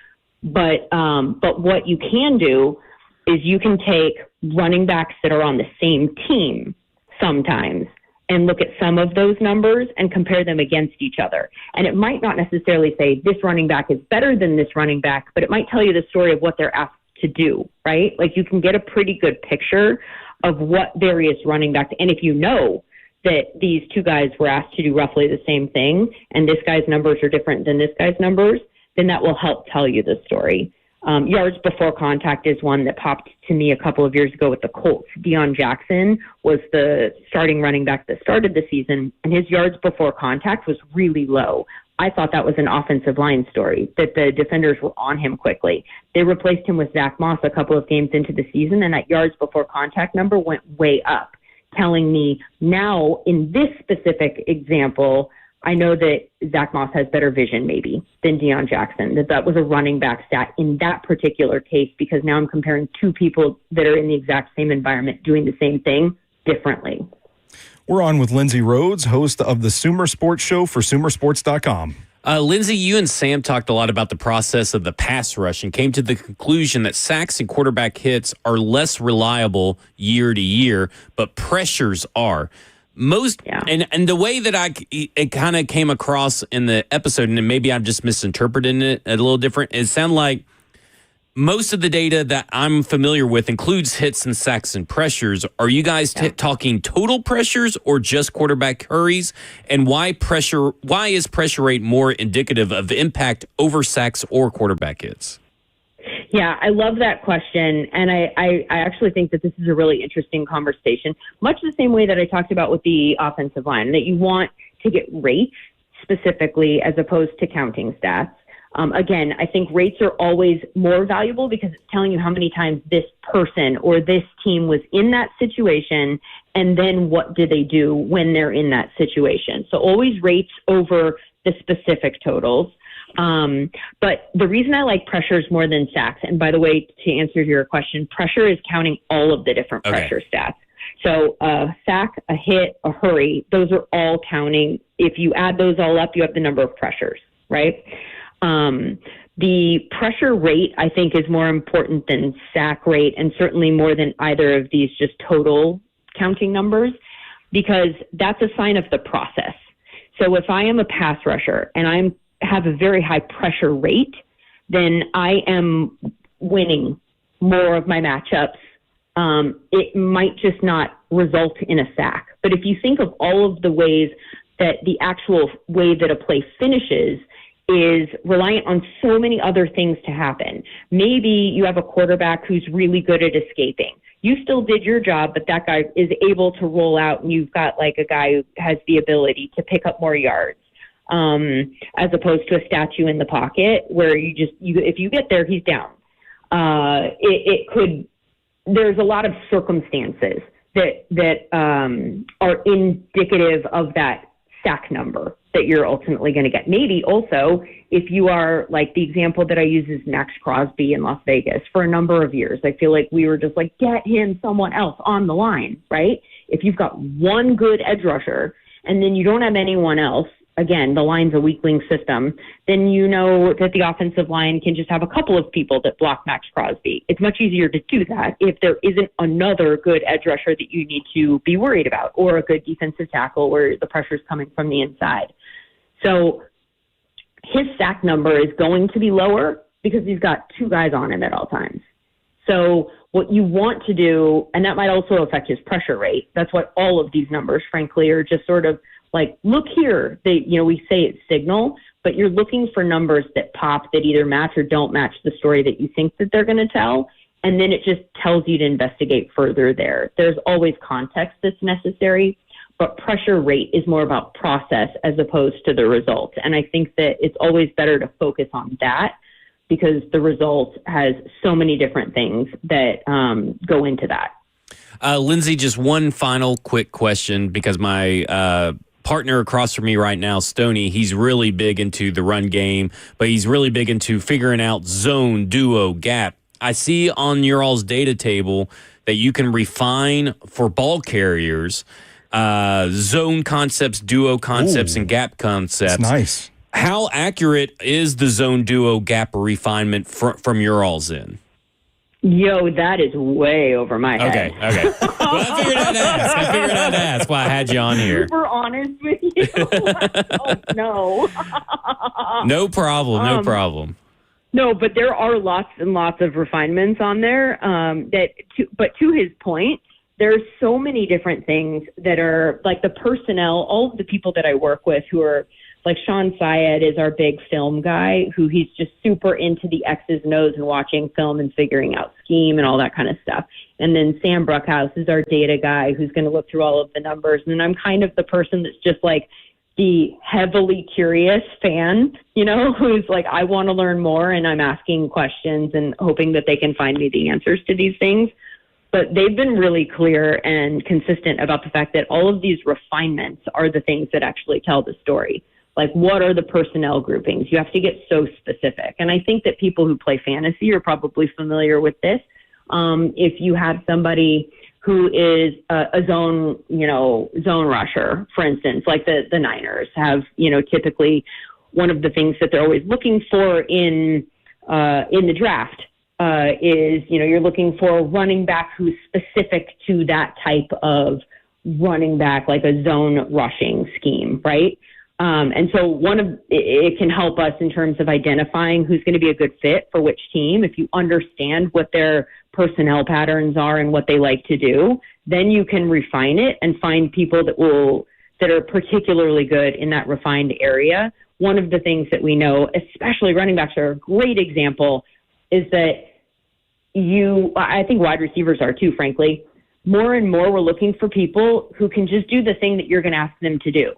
But what you can do is you can take running backs that are on the same team sometimes and look at some of those numbers and compare them against each other. And it might not necessarily say this running back is better than this running back, but it might tell you the story of what they're asked to do, right? Like, you can get a pretty good picture of what various running backs, and if you know that these two guys were asked to do roughly the same thing, and this guy's numbers are different than this guy's numbers, then that will help tell you the story. Yards before contact is one that popped to me a couple of years ago with the Colts. Deion Jackson was the starting running back that started the season, and his yards before contact was really low. I thought that was an offensive line story, that the defenders were on him quickly. They replaced him with Zach Moss a couple of games into the season, and that yards before contact number went way up, telling me now in this specific example, I know that Zach Moss has better vision maybe than Deion Jackson, that was a running back stat in that particular case, because now I'm comparing two people that are in the exact same environment doing the same thing differently. We're on with Lindsay Rhodes, host of the Sumer Sports Show for SumerSports.com. Lindsay, you and Sam talked a lot about the process of the pass rush and came to the conclusion that sacks and quarterback hits are less reliable year to year, but pressures are. And the way that it kind of came across in the episode, and maybe I'm just misinterpreting it a little different, it sounded like most of the data that I'm familiar with includes hits and sacks and pressures. Are you guys talking total pressures or just quarterback hurries? And why is pressure rate more indicative of impact over sacks or quarterback hits? Yeah, I love that question. And I actually think that this is a really interesting conversation, much the same way that I talked about with the offensive line, that you want to get rates specifically as opposed to counting stats. Again, I think rates are always more valuable because it's telling you how many times this person or this team was in that situation, and then what did they do when they're in that situation. So always rates over the specific totals. But the reason I like pressures more than sacks, and by the way, to answer your question, pressure is counting all of the different pressure stats. So a sack, a hit, a hurry, those are all counting. If you add those all up, you have the number of pressures, right? The pressure rate, I think, is more important than sack rate, and certainly more than either of these just total counting numbers, because that's a sign of the process. So if I am a pass rusher and I have a very high pressure rate, then I am winning more of my matchups. It might just not result in a sack. But if you think of all of the ways that the actual way that a play finishes is reliant on so many other things to happen. Maybe you have a quarterback who's really good at escaping. You still did your job, but that guy is able to roll out, and you've got like a guy who has the ability to pick up more yards, as opposed to a statue in the pocket where if you get there, he's down. There's a lot of circumstances that are indicative of that sack number that you're ultimately going to get. Maybe also, if you are like the example that I use is Max Crosby in Las Vegas for a number of years. I feel like we were just like, get him someone else on the line, right? If you've got one good edge rusher and then you don't have anyone else, again, the line's a weakling system, then you know that the offensive line can just have a couple of people that block Max Crosby. It's much easier to do that if there isn't another good edge rusher that you need to be worried about, or a good defensive tackle where the pressure's coming from the inside. So his sack number is going to be lower because he's got two guys on him at all times. So what you want to do, and that might also affect his pressure rate. That's why all of these numbers, frankly, are just sort of like, look here, we say it's signal, but you're looking for numbers that pop, that either match or don't match the story that you think that they're going to tell. And then it just tells you to investigate further there. There's always context that's necessary, but pressure rate is more about process as opposed to the result. And I think that it's always better to focus on that because the result has so many different things that go into that. Lindsay, just one final quick question, because my partner across from me right now, Stoney, he's really big into the run game, but he's really big into figuring out zone, duo, gap. I see on your all's data table that you can refine for ball carriers zone concepts, duo concepts, and gap concepts. That's nice. How accurate is the zone, duo, gap refinement from your all's end? Yo, that is way over my head. Okay. Well, I figured I'd ask. That's why I had you on here. Super honest with you. Oh, no. No problem. No, but there are lots and lots of refinements on there. But to his point, there's so many different things that are like the personnel, all of the people that I work with who are like Sean Syed is our big film guy, who he's just super into the X's and O's and watching film and figuring out scheme and all that kind of stuff. And then Sam Bruckhouse is our data guy who's going to look through all of the numbers. And then I'm kind of the person that's just like the heavily curious fan, who's like, I want to learn more and I'm asking questions and hoping that they can find me the answers to these things. But they've been really clear and consistent about the fact that all of these refinements are the things that actually tell the story. Like, what are the personnel groupings? You have to get so specific. And I think that people who play fantasy are probably familiar with this. If you have somebody who is a zone rusher, for instance, like the Niners have, typically one of the things that they're always looking for in the draft is, you're looking for a running back who's specific to that type of running back, like a zone rushing scheme, right? And so it can help us in terms of identifying who's going to be a good fit for which team. If you understand what their personnel patterns are and what they like to do, then you can refine it and find people that are particularly good in that refined area. One of the things that we know, especially running backs are a great example, is that I think wide receivers are too, frankly. More and more we're looking for people who can just do the thing that you're going to ask them to do.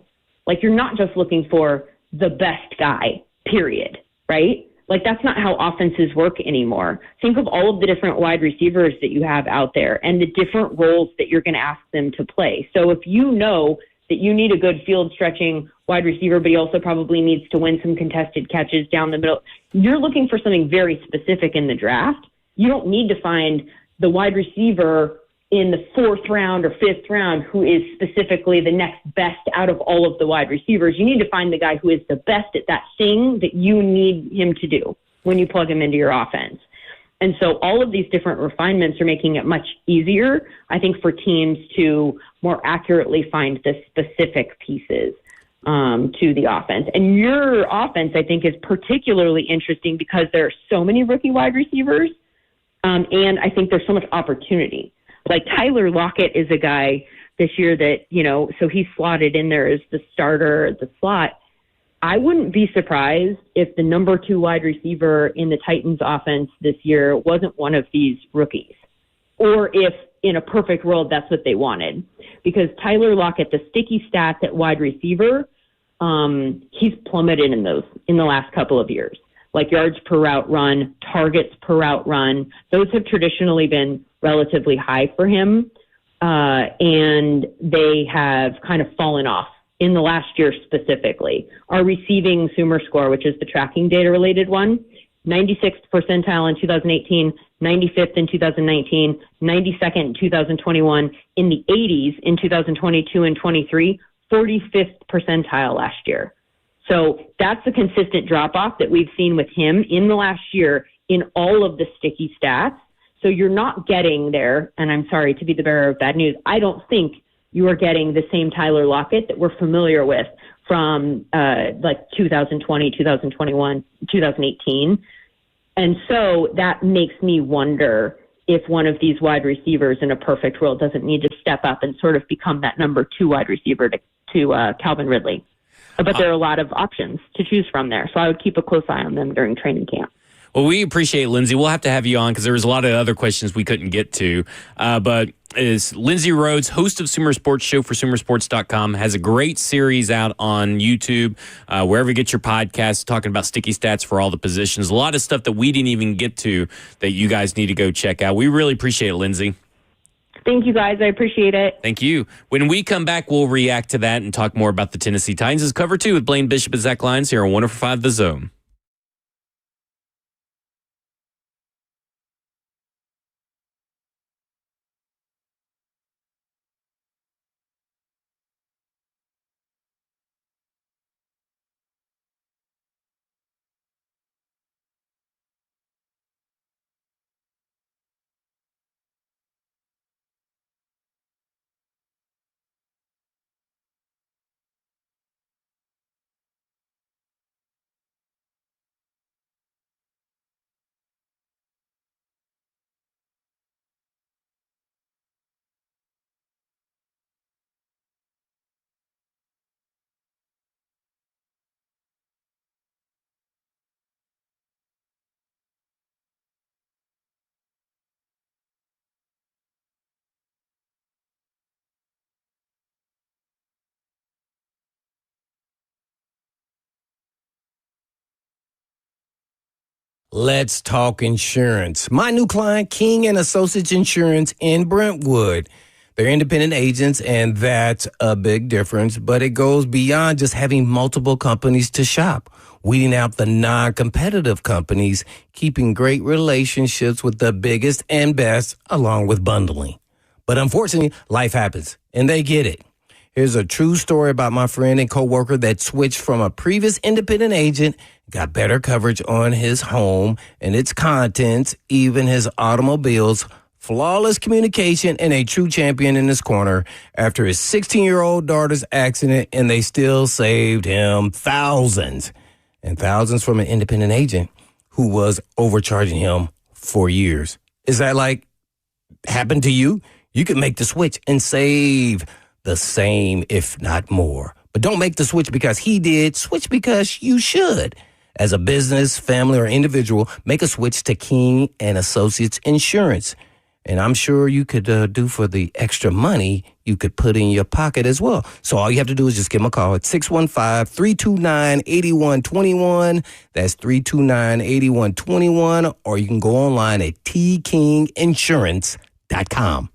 Like, you're not just looking for the best guy, period, right? Like, that's not how offenses work anymore. Think of all of the different wide receivers that you have out there and the different roles that you're going to ask them to play. So if you know that you need a good field stretching wide receiver, but he also probably needs to win some contested catches down the middle, you're looking for something very specific in the draft. You don't need to find the wide receiver in the 4th round or 5th round who is specifically the next best out of all of the wide receivers. You need to find the guy who is the best at that thing that you need him to do when you plug him into your offense. And so all of these different refinements are making it much easier, I think, for teams to more accurately find the specific pieces to the offense. And your offense, I think, is particularly interesting because there are so many rookie wide receivers, and I think there's so much opportunity. Like, Tyler Lockett is a guy this year that, so he's slotted in there as the starter at the slot. I wouldn't be surprised if the number 2 wide receiver in the Titans offense this year wasn't one of these rookies, or if in a perfect world that's what they wanted, because Tyler Lockett, the sticky stats at wide receiver, he's plummeted in the last couple of years. Like, yards per route run, targets per route run, those have traditionally been relatively high for him, and they have kind of fallen off in the last year specifically. Our receiving Sumer score, which is the tracking data related one, 96th percentile in 2018, 95th in 2019, 92nd in 2021, in the 80s in 2022 and 23, 45th percentile last year. So that's the consistent drop-off that we've seen with him in the last year in all of the sticky stats. So you're not getting there, and I'm sorry to be the bearer of bad news, I don't think you are getting the same Tyler Lockett that we're familiar with from like 2020, 2021, 2018. And so that makes me wonder if one of these wide receivers in a perfect world doesn't need to step up and sort of become that number 2 wide receiver to Calvin Ridley. But there are a lot of options to choose from there. So I would keep a close eye on them during training camp. Well, we appreciate Lindsay. We'll have to have you on because there was a lot of other questions we couldn't get to. But is Lindsay Rhodes, host of Sumer Sports Show for SumerSports.com, has a great series out on YouTube, wherever you get your podcasts, talking about sticky stats for all the positions. A lot of stuff that we didn't even get to that you guys need to go check out. We really appreciate it, Lindsay. Thank you, guys. I appreciate it. Thank you. When we come back, we'll react to that and talk more about the Tennessee Titans. As Cover 2 with Blaine Bishop and Zach Lyons here on 104.5 The Zone. Let's talk insurance. My new client, King and Associates Insurance in Brentwood. They're independent agents, and that's a big difference, but it goes beyond just having multiple companies to shop. Weeding out the non-competitive companies, keeping great relationships with the biggest and best, along with bundling. But unfortunately, life happens, and they get it. Here's a true story about my friend and coworker that switched from a previous independent agent, got better coverage on his home and its contents, even his automobiles, flawless communication, and a true champion in his corner after his 16-year-old daughter's accident, and they still saved him thousands and thousands from an independent agent who was overcharging him for years. Is that like happened to you? You can make the switch and save the same, if not more. But don't make the switch because he did. Switch because you should. As a business, family, or individual, make a switch to King and Associates Insurance. And I'm sure you could do for the extra money you could put in your pocket as well. So all you have to do is just give them a call at 615-329-8121. That's 329-8121. Or you can go online at tkinginsurance.com.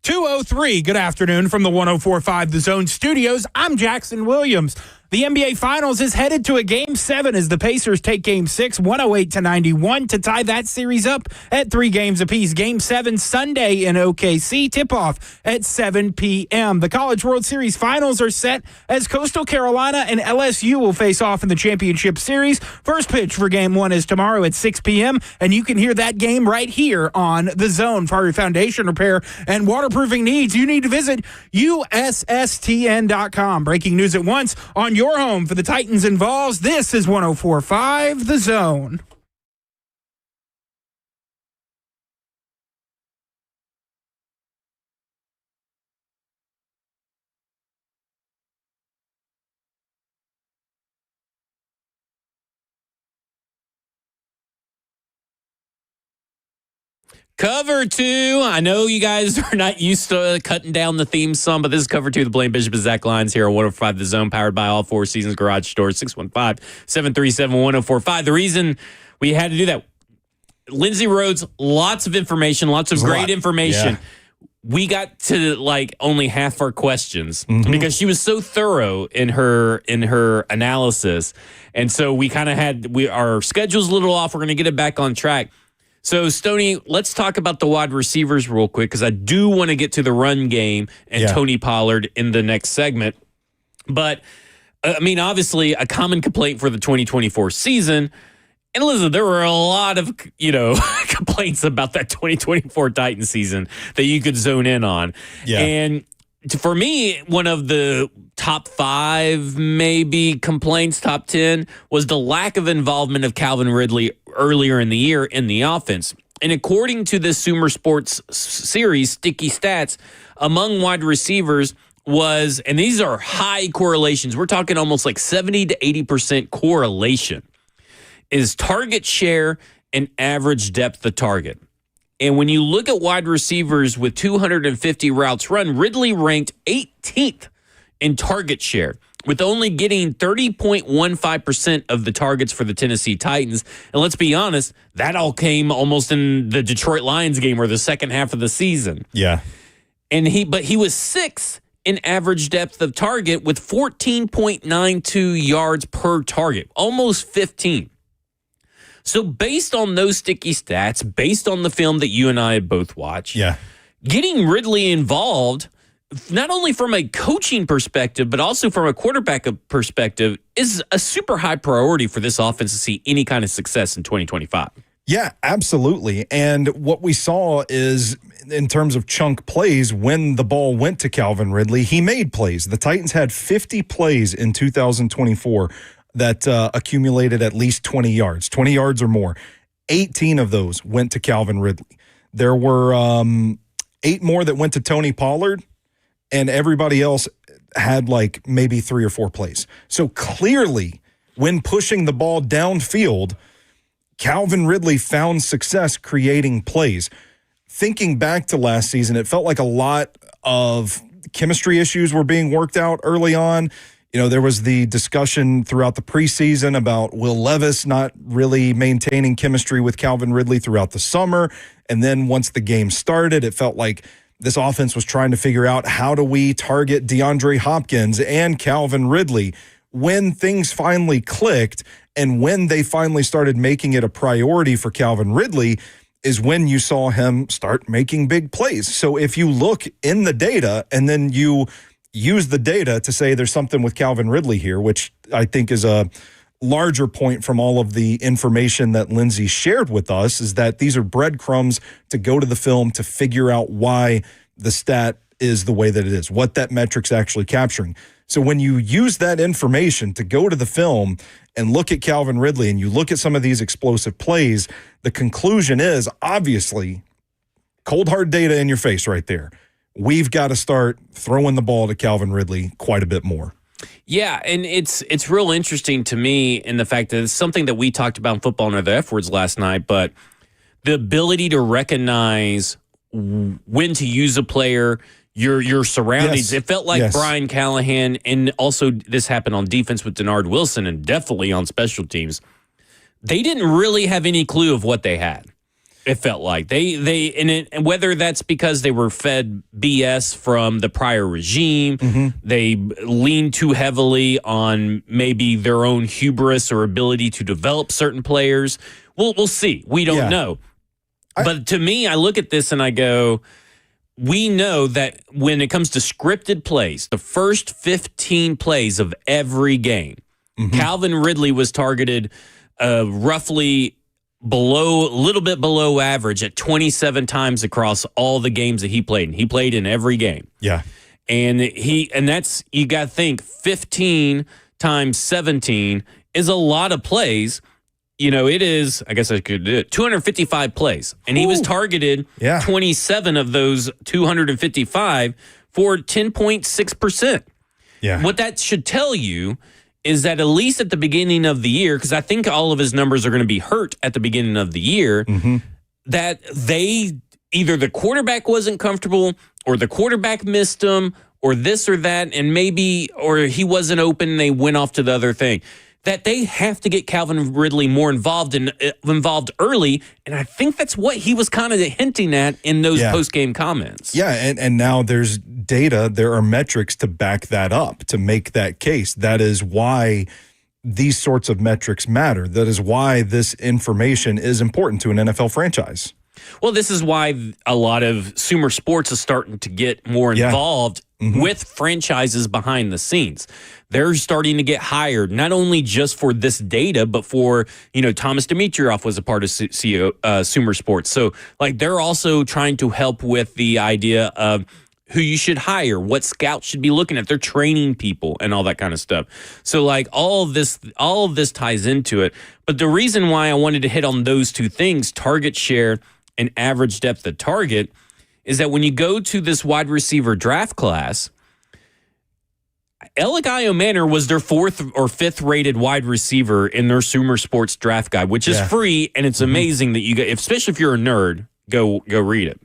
2:03. Good afternoon from the 104.5 The Zone Studios. I'm Jackson Williams. The NBA Finals is headed to a Game 7 as the Pacers take Game 6, 108-91, to tie that series up at 3 games apiece. Game 7 Sunday in OKC, tip-off at 7 p.m. The College World Series Finals are set as Coastal Carolina and LSU will face off in the championship series. First pitch for Game 1 is tomorrow at 6 p.m., and you can hear that game right here on The Zone. For your foundation repair and waterproofing needs, you need to visit USSTN.com. Breaking news at once on your home for the Titans and Vols. This is 104.5 The Zone. Cover 2. I know you guys are not used to cutting down the theme song, but this is Cover 2, the Blaine Bishop and Zach Lyons here on 105 The Zone, powered by All Four Seasons Garage Store, 615-737-1045. The reason we had to do that, Lindsay Rhodes, lots of information, lots of great information. Yeah. We got to only half our questions because she was so thorough in her analysis. And so we kind of had our schedule's a little off. We're going to get it back on track. So, Stoney, let's talk about the wide receivers real quick because I do want to get to the run game and Tony Pollard in the next segment. But, obviously, a common complaint for the 2024 season, and listen, there were a lot of, complaints about that 2024 Titan season that you could zone in on. Yeah. And for me, one of the top 5 maybe complaints, top 10, was the lack of involvement of Calvin Ridley earlier in the year in the offense. And according to the Sumer Sports series, Sticky Stats, among wide receivers was, and these are high correlations, we're talking almost like 70 to 80% correlation, is target share and average depth of target. And when you look at wide receivers with 250 routes run, Ridley ranked 18th in target share, with only getting 30.15% of the targets for the Tennessee Titans. And let's be honest, that all came almost in the Detroit Lions game or the second half of the season. Yeah. And he was 6th in average depth of target with 14.92 yards per target, almost 15. So based on those sticky stats, based on the film that you and I have both watched, getting Ridley involved, not only from a coaching perspective, but also from a quarterback perspective, is a super high priority for this offense to see any kind of success in 2025. Yeah, absolutely. And what we saw is, in terms of chunk plays, when the ball went to Calvin Ridley, he made plays. The Titans had 50 plays in 2024 that accumulated at least 20 yards or more. 18 of those went to Calvin Ridley. There were 8 more that went to Tony Pollard, and everybody else had maybe 3 or 4 plays. So clearly, when pushing the ball downfield, Calvin Ridley found success creating plays. Thinking back to last season, it felt like a lot of chemistry issues were being worked out early on. There was the discussion throughout the preseason about Will Levis not really maintaining chemistry with Calvin Ridley throughout the summer. And then once the game started, it felt like this offense was trying to figure out, how do we target DeAndre Hopkins and Calvin Ridley? When things finally clicked and when they finally started making it a priority for Calvin Ridley is when you saw him start making big plays. So if you look in the data and then you use the data to say there's something with Calvin Ridley here, which I think is a larger point from all of the information that Lindsay shared with us, is that these are breadcrumbs to go to the film to figure out why the stat is the way that it is, what that metric's actually capturing. So when you use that information to go to the film and look at Calvin Ridley and you look at some of these explosive plays, the conclusion is obviously cold hard data in your face right there. We've got to start throwing the ball to Calvin Ridley quite a bit more. Yeah, and it's real interesting to me in the fact that it's something that we talked about in Football and Other F Words last night, but the ability to recognize when to use a player, your surroundings. Yes. It felt like Brian Callahan, and also this happened on defense with Denard Wilson and definitely on special teams. They didn't really have any clue of what they had. It felt like and whether that's because they were fed BS from the prior regime, they leaned too heavily on maybe their own hubris or ability to develop certain players. We'll see. We don't know. But to me, I look at this and I go, we know that when it comes to scripted plays, the first 15 plays of every game, Calvin Ridley was targeted roughly a little bit below average at 27 times across all the games that he played in. He played in every game. Yeah. And that's, you got to think 15 times 17 is a lot of plays. It is, I guess I could do it, 255 plays. And he was targeted 27 of those 255 for 10.6%. Yeah. What that should tell you is that at least at the beginning of the year, because I think all of his numbers are going to be hurt at the beginning of the year, that either the quarterback wasn't comfortable or the quarterback missed him or this or that, and or he wasn't open and they went off to the other thing. That they have to get Calvin Ridley more involved early, and I think that's what he was kind of hinting at in those post-game comments. Yeah, and now there's data, there are metrics to back that up, to make that case. That is why these sorts of metrics matter. That is why this information is important to an NFL franchise. Well, this is why a lot of Sumer Sports is starting to get more involved with franchises behind the scenes. They're starting to get hired, not only just for this data, but for, Thomas Dimitrioff was a part of Sumer Sports. So, they're also trying to help with the idea of who you should hire, what scouts should be looking at. They're training people and all that kind of stuff. So, all of this ties into it. But the reason why I wanted to hit on those two things, target share and average depth of target, is that when you go to this wide receiver draft class, Alec Manor was their 4th or 5th rated wide receiver in their Sumer Sports draft guide, which is free, and it's amazing that you get, especially if you're a nerd, go read it.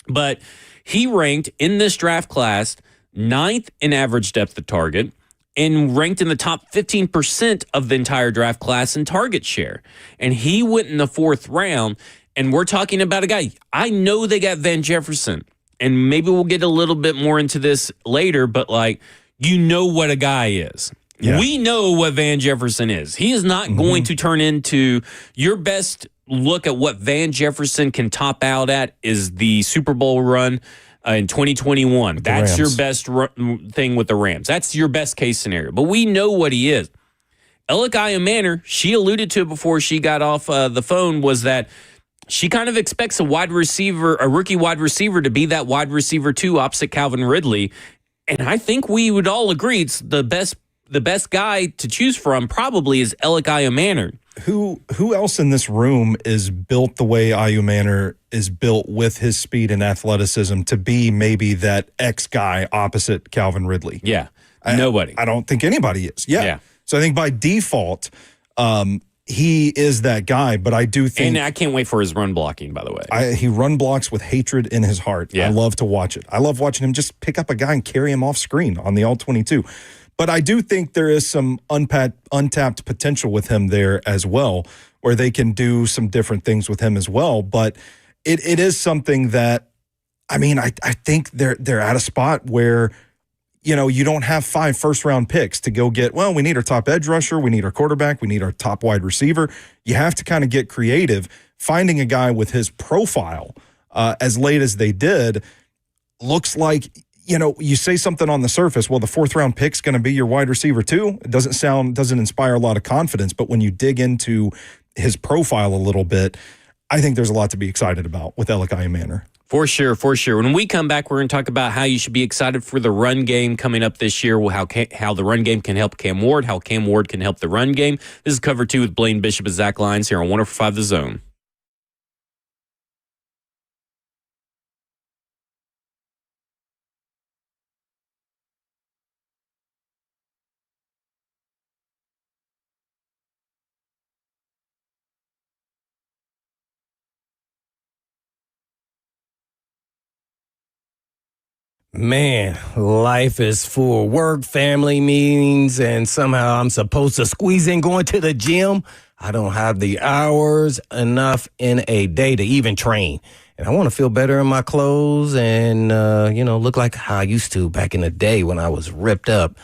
But he ranked in this draft class 9th in average depth of target and ranked in the top 15% of the entire draft class in target share. And he went in the 4th round, and we're talking about a guy. I know they got Van Jefferson, and maybe we'll get a little bit more into this later, but what a guy is. Yeah. We know what Van Jefferson is. He is not going to turn into your best look at what Van Jefferson can top out at is the Super Bowl run in 2021. That's your best thing with the Rams. That's your best case scenario. But we know what he is. Alec Manor, she alluded to it before she got off the phone, was that she kind of expects a rookie wide receiver to be that wide receiver 2 opposite Calvin Ridley. And I think we would all agree it's the best guy to choose from probably is Alec Manor. Who else in this room is built the way Manor is built with his speed and athleticism to be maybe that X guy opposite CalvinRidley? Yeah, nobody. I don't think anybody is. Yeah. So I think by default, he is that guy, but I do think... And I can't wait for his run blocking, by the way. He run blocks with hatred in his heart. Yeah. I love to watch it. I love watching him just pick up a guy and carry him off screen on the all-22. But I do think there is some untapped potential with him there as well, where they can do some different things with him as well. But it is something that, I think they're at a spot where... you don't have 5 first-round picks to go get, we need our top edge rusher, we need our quarterback, we need our top wide receiver. You have to kind of get creative. Finding a guy with his profile as late as they did looks like, you say something on the surface, the 4th-round pick's going to be your wide receiver too. It doesn't inspire a lot of confidence, but when you dig into his profile a little bit, I think there's a lot to be excited about with Alec Manor. For sure. When we come back, we're going to talk about how you should be excited for the run game coming up this year, how the run game can help Cam Ward, how Cam Ward can help the run game. This is Cover 2 with Blaine Bishop and Zach Lyons here on 104.5 The Zone. Man, life is full. Work, family meetings, and somehow I'm supposed to squeeze in going to the gym. I don't have the hours enough in a day to even train. And I want to feel better in my clothes and, look like how I used to back in the day when I was ripped up.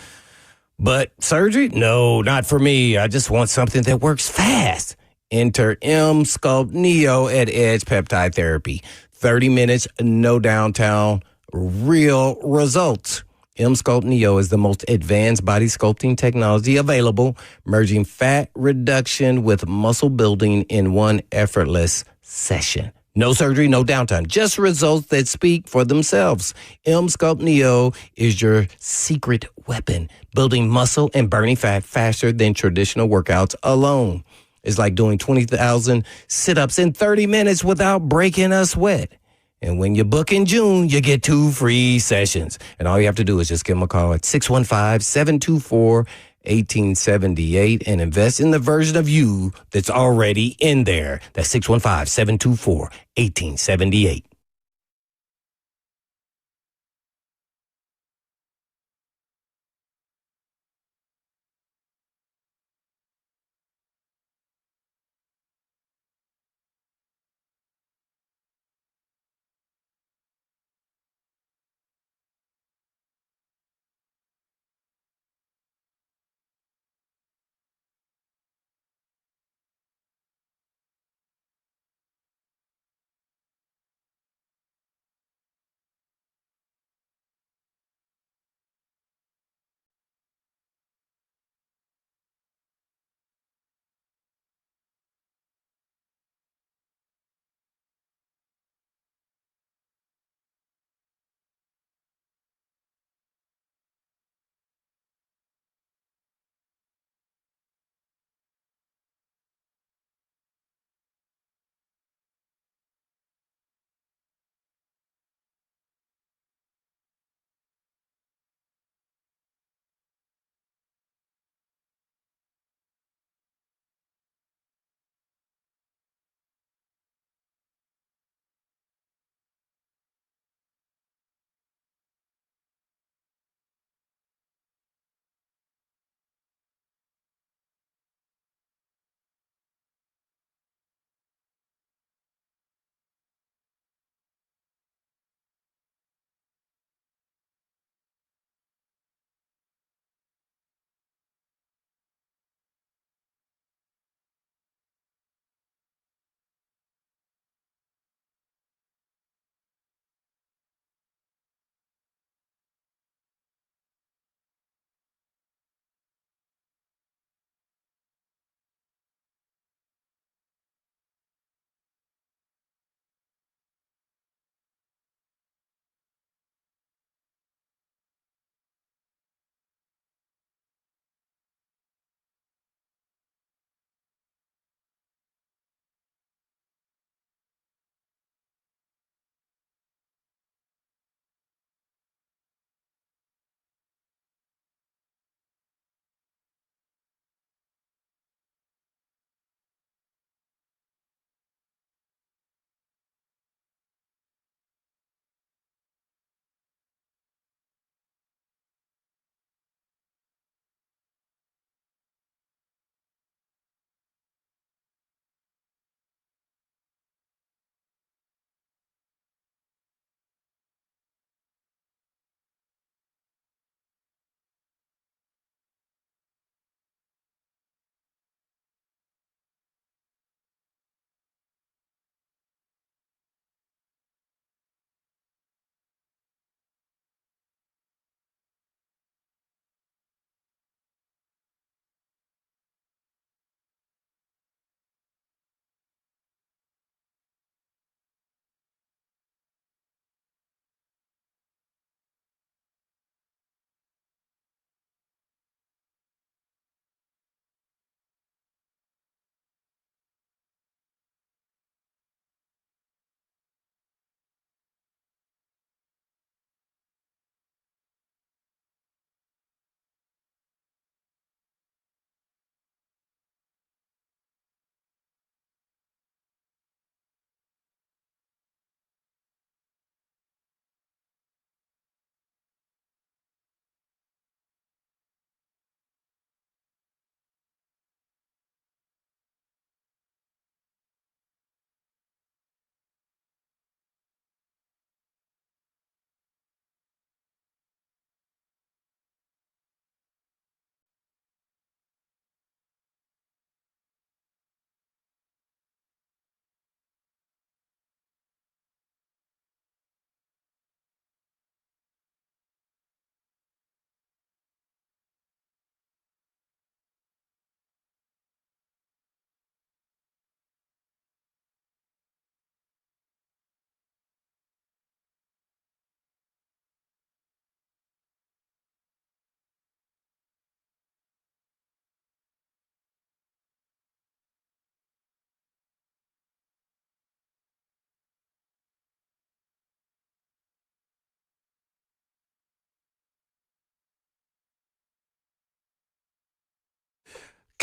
But surgery? No, not for me. I just want something that works fast. Enter M Sculpt Neo at Edge Peptide Therapy. 30 minutes, no downtown, real results. M Sculpt Neo is the most advanced body sculpting technology available, merging fat reduction with muscle building in one effortless session. No surgery, no downtime, just results that speak for themselves. M Sculpt Neo is your secret weapon, building muscle and burning fat faster than traditional workouts alone. It's like doing 20,000 sit-ups in 30 minutes without breaking a sweat. And when you book in June, you get 2 free sessions. And all you have to do is just give them a call at 615-724-1878 and invest in the version of you that's already in there. That's 615-724-1878.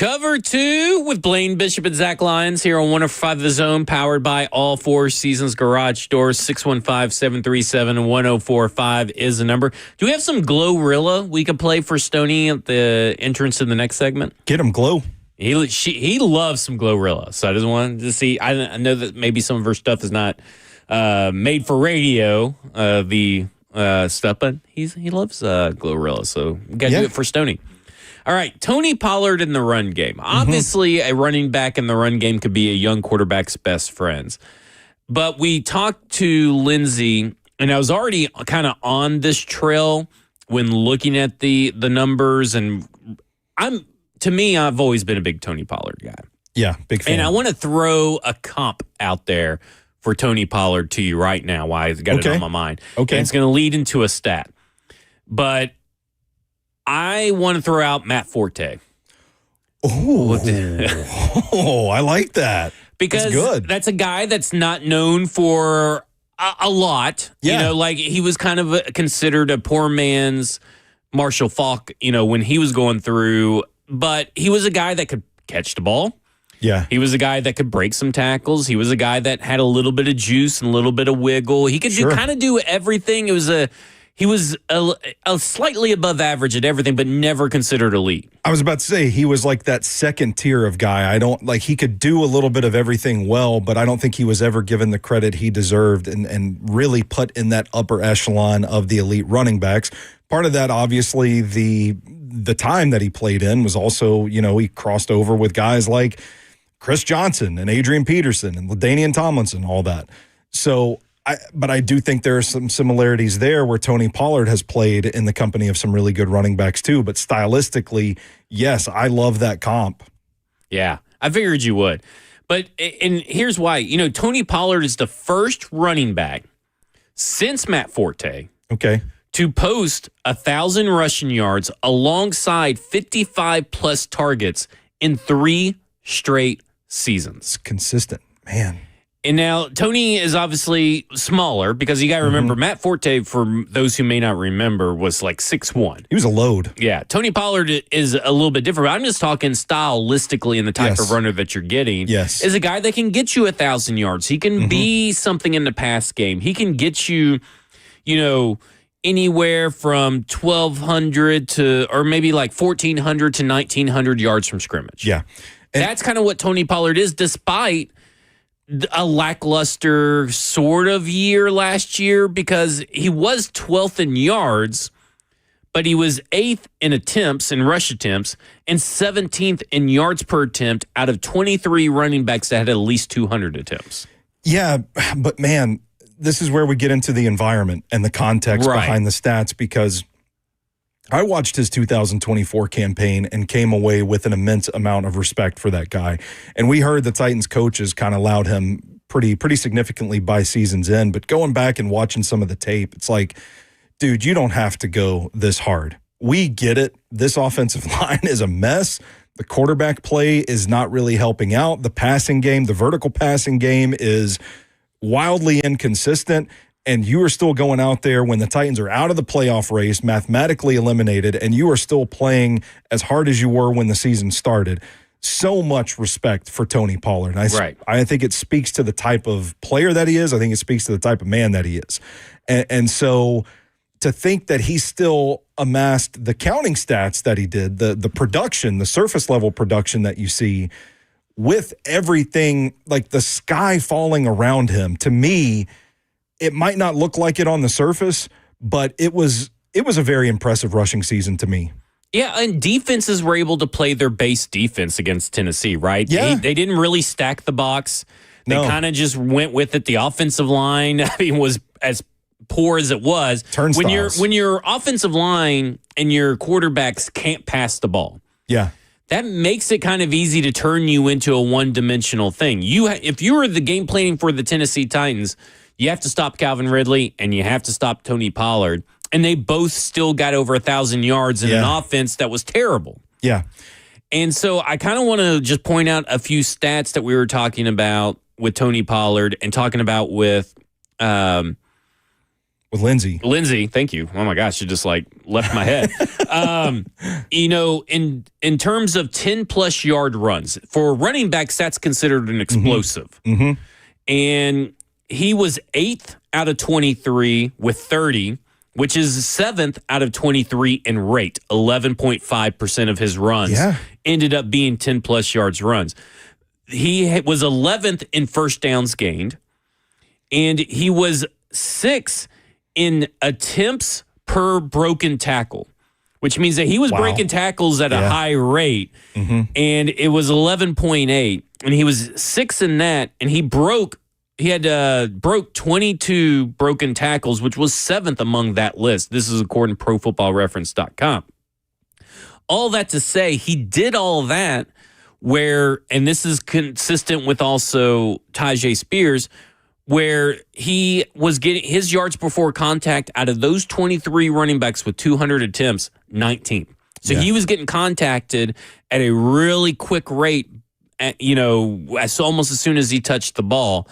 Cover 2 with Blaine Bishop and Zach Lyons here on 105 The Zone, powered by All Four Seasons Garage Doors. 615-737-1045 is the number. Do we have some Glorilla we could play for Stoney at the entrance to the next segment? Get him Glow. He loves some Glorilla, so I just wanted to see. I know that maybe some of her stuff is not made for radio, stuff, but he loves Glorilla, so we got to do it for Stoney. All right, Tony Pollard in the run game. Obviously, a running back in the run game could be a young quarterback's best friends. But we talked to Lindsay, and I was already kind of on this trail when looking at the numbers. And to me, I've always been a big Tony Pollard guy. Yeah, big fan. And I want to throw a comp out there for Tony Pollard to you right now, why I've got it on my mind. Okay. And it's going to lead into a stat. But I want to throw out Matt Forte. Oh, I like that. Because that's a guy that's not known for a lot. Yeah. You know, like he was kind of considered a poor man's Marshall Faulk, when he was going through. But he was a guy that could catch the ball. Yeah. He was a guy that could break some tackles. He was a guy that had a little bit of juice and a little bit of wiggle. He could do everything. He was a slightly above average at everything, but never considered elite. I was about to say he was like that second tier of guy. He could do a little bit of everything well, but I don't think he was ever given the credit he deserved and really put in that upper echelon of the elite running backs. Part of that, obviously, the time that he played in was also, he crossed over with guys like Chris Johnson and Adrian Peterson and LaDainian Tomlinson, all that. So but I do think there are some similarities there where Tony Pollard has played in the company of some really good running backs too. But stylistically, yes, I love that comp. Yeah, I figured you would. And here's why. Tony Pollard is the first running back since Matt Forte to post 1,000 rushing yards alongside 55-plus targets in 3 straight seasons. It's consistent, man. And now Tony is obviously smaller because you got to remember Matt Forte, for those who may not remember, was like 6'1". He was a load. Yeah. Tony Pollard is a little bit different. But I'm just talking stylistically and the type of runner that you're getting. Yes. Is a guy that can get you 1,000 yards. He can be something in the pass game. He can get you, anywhere from 1,200 to, or maybe like 1,400 to 1,900 yards from scrimmage. Yeah. And that's kind of what Tony Pollard is, despite a lackluster sort of year last year, because he was 12th in yards, but he was 8th in attempts and rush attempts and 17th in yards per attempt out of 23 running backs that had at least 200 attempts. Yeah, but man, this is where we get into the environment and the context behind the stats, because I watched his 2024 campaign and came away with an immense amount of respect for that guy. And we heard the Titans coaches kind of loud him pretty significantly by season's end. But going back and watching some of the tape, it's like, dude, you don't have to go this hard. We get it. This offensive line is a mess. The quarterback play is not really helping out. The passing game, the vertical passing game is wildly inconsistent. And you are still going out there when the Titans are out of the playoff race, mathematically eliminated, and you are still playing as hard as you were when the season started. So much respect for Tony Pollard. I think it speaks to the type of player that he is. I think it speaks to the type of man that he is. And so to think that he still amassed the counting stats that he did, the production, the surface level production that you see with everything, like the sky falling around him, to me, it might not look like it on the surface, but it was a very impressive rushing season to me. Yeah, and defenses were able to play their base defense against Tennessee, right? Yeah. They didn't really stack the box. They kind of just went with it. The offensive line, was as poor as it was. Turnstiles. When your offensive line and your quarterbacks can't pass the ball. Yeah. That makes it kind of easy to turn you into a one-dimensional thing. If you were the game planning for the Tennessee Titans, you have to stop Calvin Ridley and you have to stop Tony Pollard. And they both still got over 1,000 yards in an offense that was terrible. Yeah. And so I kind of want to just point out a few stats that we were talking about with Tony Pollard and talking about with Lindsay. Lindsay, thank you. Oh my gosh, you just like left my head. In terms of 10-plus yard runs, for running backs, that's considered an explosive. Mm-hmm. And he was 8th out of 23 with 30, which is 7th out of 23 in rate. 11.5% of his runs ended up being 10-plus yards runs. He was 11th in first downs gained, and he was 6th in attempts per broken tackle, which means that he was breaking tackles at a high rate, and it was 11.8, and he was 6th in that, and he broke 22 broken tackles, which was 7th among that list. This is according to ProFootballReference.com. All that to say, he did all that and this is consistent with also Tyjae Spears, where he was getting his yards before contact out of those 23 running backs with 200 attempts, 19th. So he was getting contacted at a really quick rate, almost as soon as he touched the ball.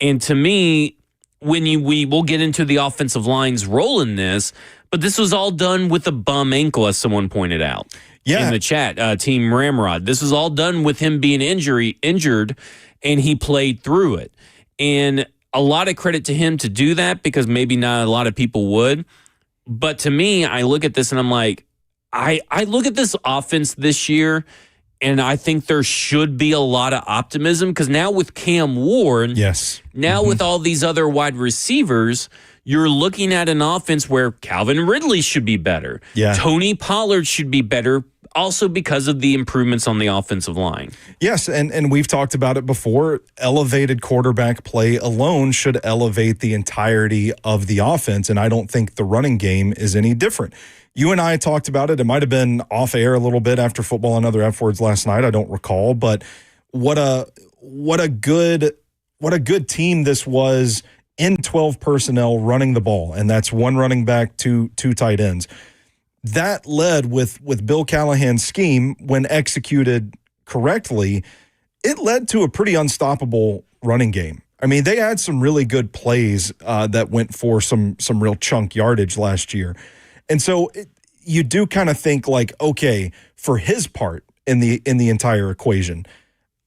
And to me, we will get into the offensive line's role in this, but this was all done with a bum ankle, as someone pointed out in the chat, Team Ramrod. This was all done with him being injured, and he played through it. And a lot of credit to him to do that, because maybe not a lot of people would. But to me, I look at this and I'm like, I look at this offense this year, and I think there should be a lot of optimism, because now with Cam Ward, with all these other wide receivers, you're looking at an offense where Calvin Ridley should be better. Tony Pollard should be better, also because of the improvements on the offensive line. Yes, and we've talked about it before. Elevated quarterback play alone should elevate the entirety of the offense, and I don't think the running game is any different. You and I talked about it. It might have been off air a little bit after Football and Other F Words last night. I don't recall, but what a good team this was in 12 personnel running the ball, and that's one running back, two tight ends. That led with Bill Callahan's scheme, when executed correctly, it led to a pretty unstoppable running game. I mean, they had some really good plays that went for some real chunk yardage last year. And so you do kind of think like, okay, for his part in the entire equation,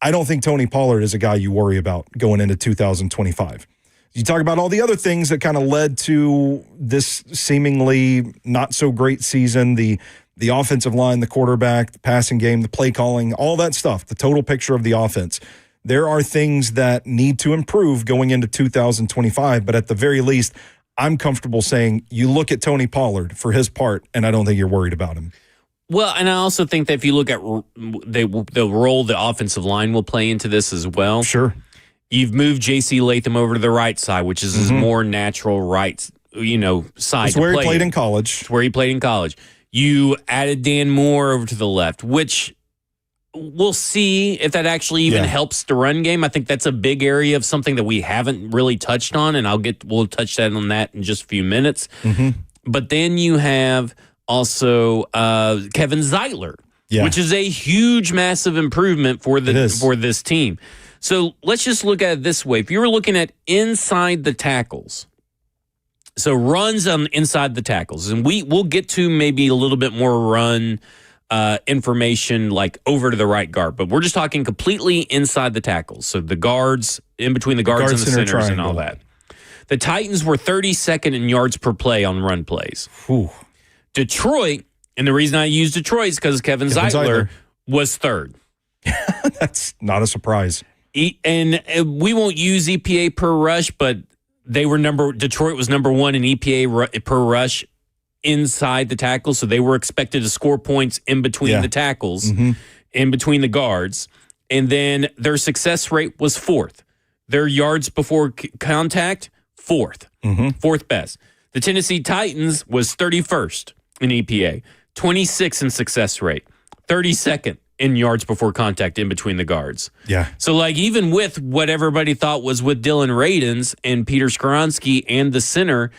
I don't think Tony Pollard is a guy you worry about going into 2025. You talk about all the other things that kind of led to this seemingly not so great season, the offensive line, the quarterback, the passing game, the play calling, all that stuff, the total picture of the offense. There are things that need to improve going into 2025, but at the very least, I'm comfortable saying you look at Tony Pollard for his part, and I don't think you're worried about him. Well, and I also think that if you look at the role the offensive line will play into this as well. Sure. You've moved J.C. Latham over to the right side, which is his more natural right, side. It's where he played in college. It's where he played in college. You added Dan Moore over to the left, which we'll see if that actually even helps the run game. I think that's a big area of something that we haven't really touched on, and we'll touch on that in just a few minutes. But then you have also Kevin Zeitler, which is a huge, massive improvement for this team. So let's just look at it this way. If you were looking at inside the tackles, so runs on inside the tackles, and we'll get to maybe a little bit more run information like over to the right guard, but we're just talking completely inside the tackles. So the guards, in between the guards and the centers triangle. And all that. The Titans were 32nd in yards per play on run plays. Whew. Detroit, and the reason I use Detroit is because Kevin Zeitler was 3rd. That's not a surprise. And we won't use EPA per rush, but Detroit was number 1 in EPA per rush inside the tackles, so they were expected to score points in between the tackles, in between the guards. And then their success rate was 4th. Their yards before contact, 4th. 4th best. The Tennessee Titans was 31st in EPA, 26th in success rate, 32nd in yards before contact in between the guards. Yeah. So, like, even with what everybody thought was with Dylan Radins and Peter Skoronski and the center,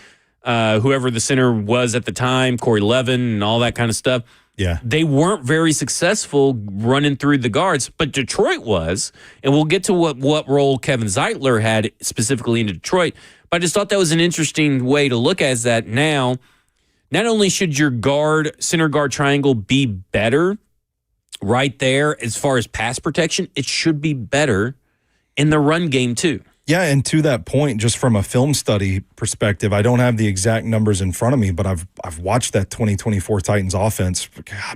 whoever the center was at the time, Corey Levin and all that kind of stuff, they weren't very successful running through the guards, but Detroit was, and we'll get to what role Kevin Zeitler had specifically in Detroit, but I just thought that was an interesting way to look at is that now not only should your center guard triangle be better right there as far as pass protection, it should be better in the run game too. Yeah, and to that point, just from a film study perspective, I don't have the exact numbers in front of me, but I've watched that 2024 Titans offense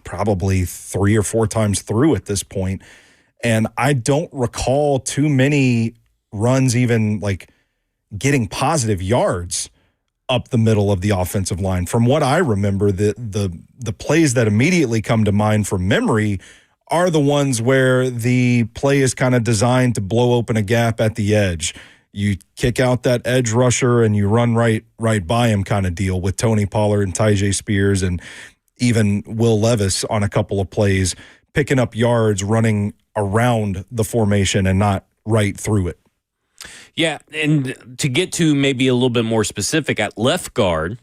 probably 3 or 4 times through at this point, and I don't recall too many runs even like getting positive yards up the middle of the offensive line. From what I remember, the plays that immediately come to mind from memory are the ones where the play is kind of designed to blow open a gap at the edge. You kick out that edge rusher and you run right by him kind of deal with Tony Pollard and Tyjae Spears and even Will Levis on a couple of plays, picking up yards, running around the formation and not right through it. Yeah, and to get to maybe a little bit more specific, at left guard,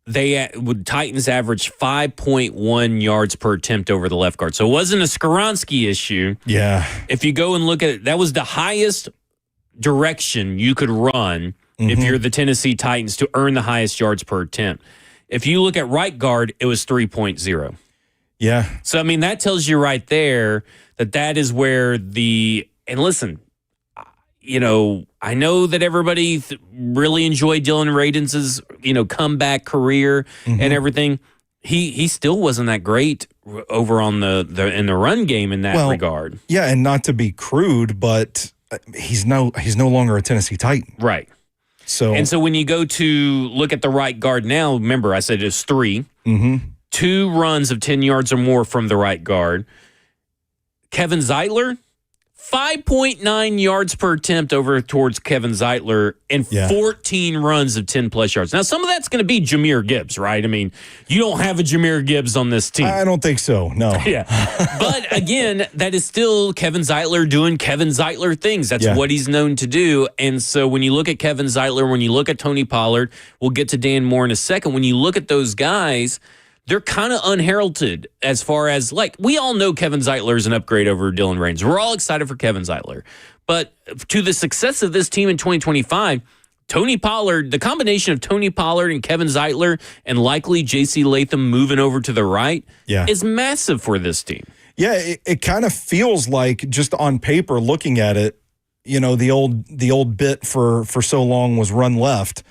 Titans average 5.1 yards per attempt over the left guard. So it wasn't a Skoronski issue. Yeah. If you go and look at it, that was the highest direction you could run if you're the Tennessee Titans to earn the highest yards per attempt. If you look at right guard, it was 3.0. Yeah. So, I mean, that tells you right there that is where and listen, you know, I know that everybody really enjoyed Dylan Radins' comeback career and everything. He still wasn't that great over on in the run game in that regard. Yeah, and not to be crude, but he's no longer a Tennessee Titan. Right. So when you go to look at the right guard now, remember I said it's 3. 2 runs of 10 yards or more from the right guard. Kevin Zeitler, 5.9 yards per attempt over towards Kevin Zeitler and 14 runs of 10-plus yards. Now, some of that's going to be Jahmyr Gibbs, right? I mean, you don't have a Jahmyr Gibbs on this team. I don't think so, no. Yeah. But, again, that is still Kevin Zeitler doing Kevin Zeitler things. That's what he's known to do. And so when you look at Kevin Zeitler, when you look at Tony Pollard, we'll get to Dan Moore in a second. When you look at those guys, they're kind of unheralded as far as, like, we all know Kevin Zeitler is an upgrade over Dylan Radins. We're all excited for Kevin Zeitler. But to the success of this team in 2025, Tony Pollard, the combination of Tony Pollard and Kevin Zeitler and likely J.C. Latham moving over to the right is massive for this team. Yeah, it kind of feels like, just on paper looking at it, the old bit for so long was run left.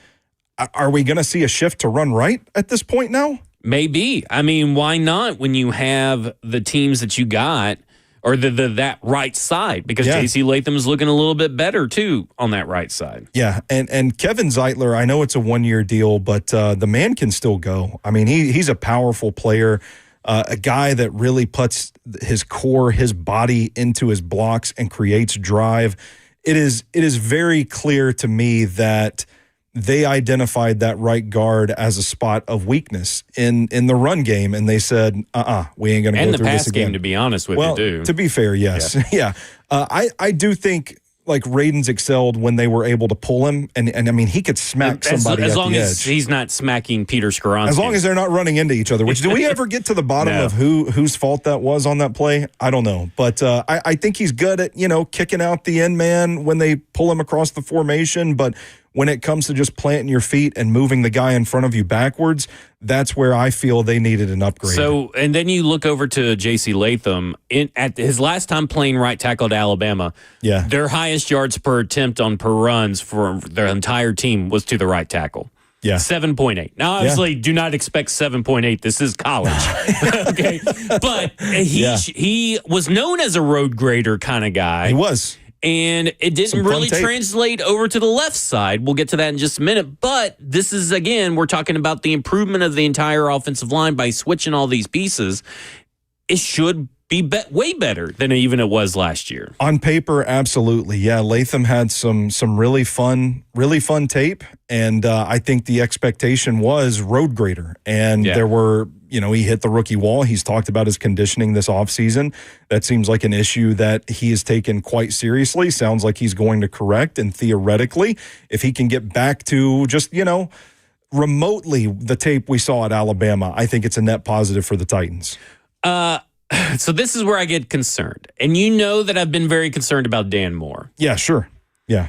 Are we going to see a shift to run right at this point now? Maybe. I mean, why not when you have the teams that you got, or that right side? Because J.C. Latham is looking a little bit better, too, on that right side. Yeah, and Kevin Zeitler, I know it's a one-year deal, but the man can still go. I mean, he's a powerful player, a guy that really puts his core, his body into his blocks and creates drive. It is very clear to me that they identified that right guard as a spot of weakness in the run game, and they said, we ain't going to go through this again. And the pass game, to be honest with you, too. To be fair, yes. Yeah. I do think, like, Radins excelled when they were able to pull him, and I mean, he could smack somebody at the edge. As long as he's not smacking Peter Skoronski. As long as they're not running into each other, which, do we ever get to the bottom of whose fault that was on that play? I don't know. But I think he's good at, kicking out the end man when they pull him across the formation, but when it comes to just planting your feet and moving the guy in front of you backwards, that's where I feel they needed an upgrade. So, and then you look over to J.C. Latham. At his last time playing right tackle at Alabama, their highest yards per attempt on per runs for their entire team was to the right tackle. Yeah. 7.8. Now, obviously, do not expect 7.8. This is college. Okay. But he was known as a road grader kind of guy. He was. And it didn't really translate over to the left side. We'll get to that in just a minute. But this is, again, we're talking about the improvement of the entire offensive line by switching all these pieces. It should be way better than even it was last year. On paper, absolutely. Yeah, Latham had some really fun tape. And I think the expectation was road grader. And there were, he hit the rookie wall. He's talked about his conditioning this offseason. That seems like an issue that he has taken quite seriously. Sounds like he's going to correct. And theoretically, if he can get back to just, remotely the tape we saw at Alabama, I think it's a net positive for the Titans. So this is where I get concerned. And you know that I've been very concerned about Dan Moore. Yeah, sure. Yeah.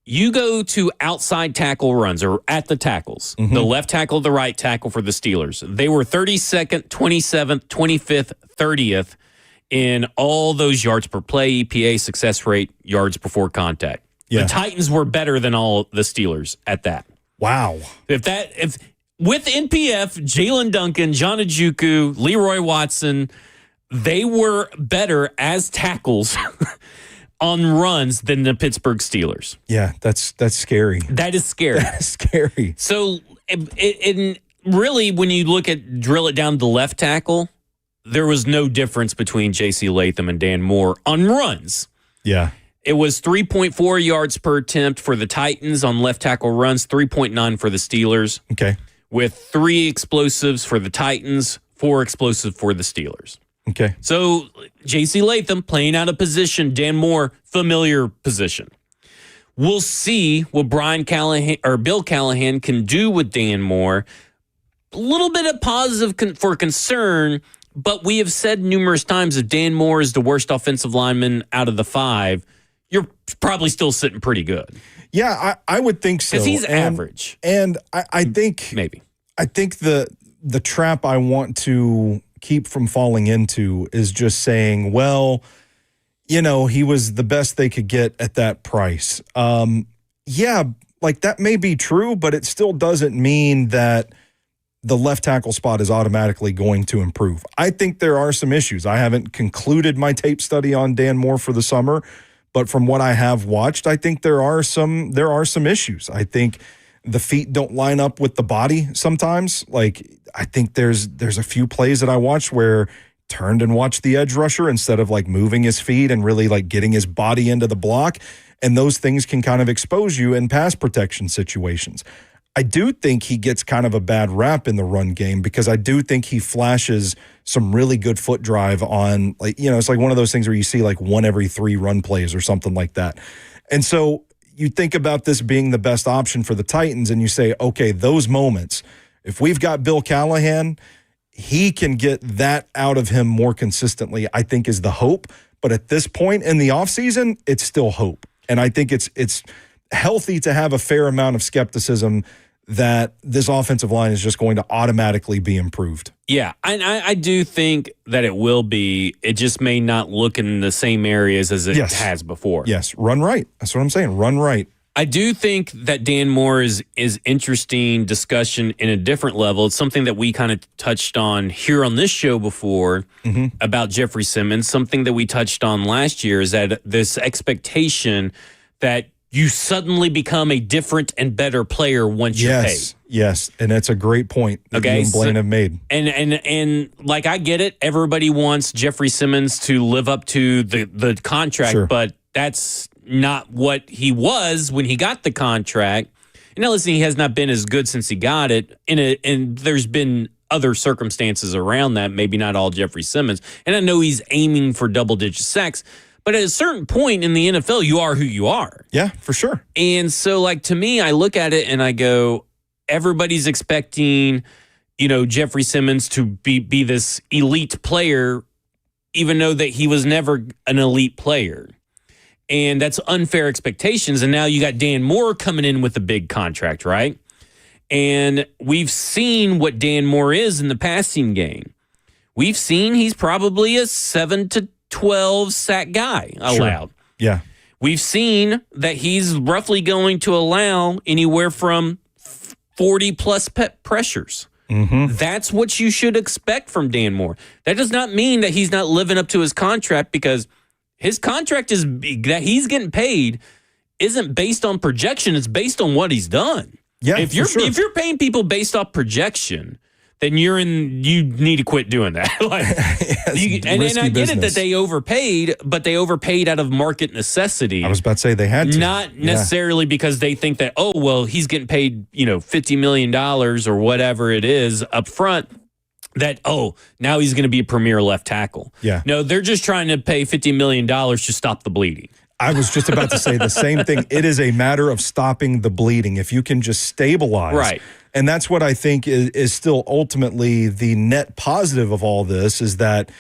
you go to outside tackle runs or at the tackles, the left tackle, the right tackle for the Steelers. They were 32nd, 27th, 25th, 30th in all those yards per play, EPA, success rate, yards before contact. Yeah. The Titans were better than all the Steelers at that. Wow. If with NPF, Jalen Duncan, John Ojukwu, Leroy Watson, they were better as tackles on runs than the Pittsburgh Steelers. Yeah, that's scary. That is scary. That's scary. So, it really, when you drill it down to the left tackle, there was no difference between J.C. Latham and Dan Moore on runs. Yeah. It was 3.4 yards per attempt for the Titans on left tackle runs, 3.9 for the Steelers. Okay. With 3 explosives for the Titans, 4 explosive for the Steelers. Okay. So J.C. Latham playing out of position, Dan Moore, familiar position. We'll see what Bill Callahan can do with Dan Moore. A little bit of positive for concern, but we have said numerous times if Dan Moore is the worst offensive lineman out of the 5, you're probably still sitting pretty good. Yeah, I would think so. Because he's average. And I think maybe. I think the trap I want to keep from falling into is just saying, well, he was the best they could get at that price. Yeah, like that may be true, but it still doesn't mean that the left tackle spot is automatically going to improve. I think there are some issues. I haven't concluded my tape study on Dan Moore for the summer, but from what I have watched, I think there are some issues. I think the feet don't line up with the body sometimes. Like, I think there's a few plays that I watched where turned and watched the edge rusher instead of like moving his feet and really like getting his body into the block. And those things can kind of expose you in pass protection situations. I do think he gets kind of a bad rap in the run game because I do think he flashes some really good foot drive on, like, it's like one of those things where you see like 1 every 3 run plays or something like that. And so you think about this being the best option for the Titans and you say, okay, those moments, if we've got Bill Callahan, he can get that out of him more consistently, I think is the hope. But at this point in the offseason, it's still hope. And I think it's healthy to have a fair amount of skepticism that this offensive line is just going to automatically be improved. Yeah, I do think that it will be. It just may not look in the same areas as it has before. Yes, run right. That's what I'm saying. Run right. I do think that Dan Moore is interesting discussion in a different level. It's something that we kind of touched on here on this show before about Jeffrey Simmons. Something that we touched on last year is that this expectation that you suddenly become a different and better player once you're paid. Yes, and that's a great point that you and Blaine have made. And like, I get it. Everybody wants Jeffrey Simmons to live up to the contract, but that's not what he was when he got the contract. And now, listen, he has not been as good since he got it, and there's been other circumstances around that, maybe not all Jeffrey Simmons. And I know he's aiming for double-digit sacks, but at a certain point in the NFL, you are who you are. Yeah, for sure. And so, like, to me, I look at it and I go, everybody's expecting, Jeffrey Simmons to be this elite player, even though that he was never an elite player. And that's unfair expectations. And now you got Dan Moore coming in with a big contract, right? And we've seen what Dan Moore is in the passing game. We've seen he's probably a 7 to 12 sack guy allowed. Sure. Yeah. We've seen that he's roughly going to allow anywhere from 40 plus pressures. That's what you should expect from Dan Moore. That does not mean that he's not living up to his contract, because his contract is that he's getting paid isn't based on projection. It's based on what he's done. Yeah, if you're paying people based off projection, then you need to quit doing that. And I get it that they overpaid, but they overpaid out of market necessity. I was about to say they had to. Not necessarily because they think that, oh, well, he's getting paid, $50 million or whatever it is up front, that, oh, now he's going to be a premier left tackle. Yeah. No, they're just trying to pay $50 million to stop the bleeding. I was just about to say the same thing. It is a matter of stopping the bleeding. If you can just stabilize. Right. And that's what I think is still ultimately the net positive of all this, is that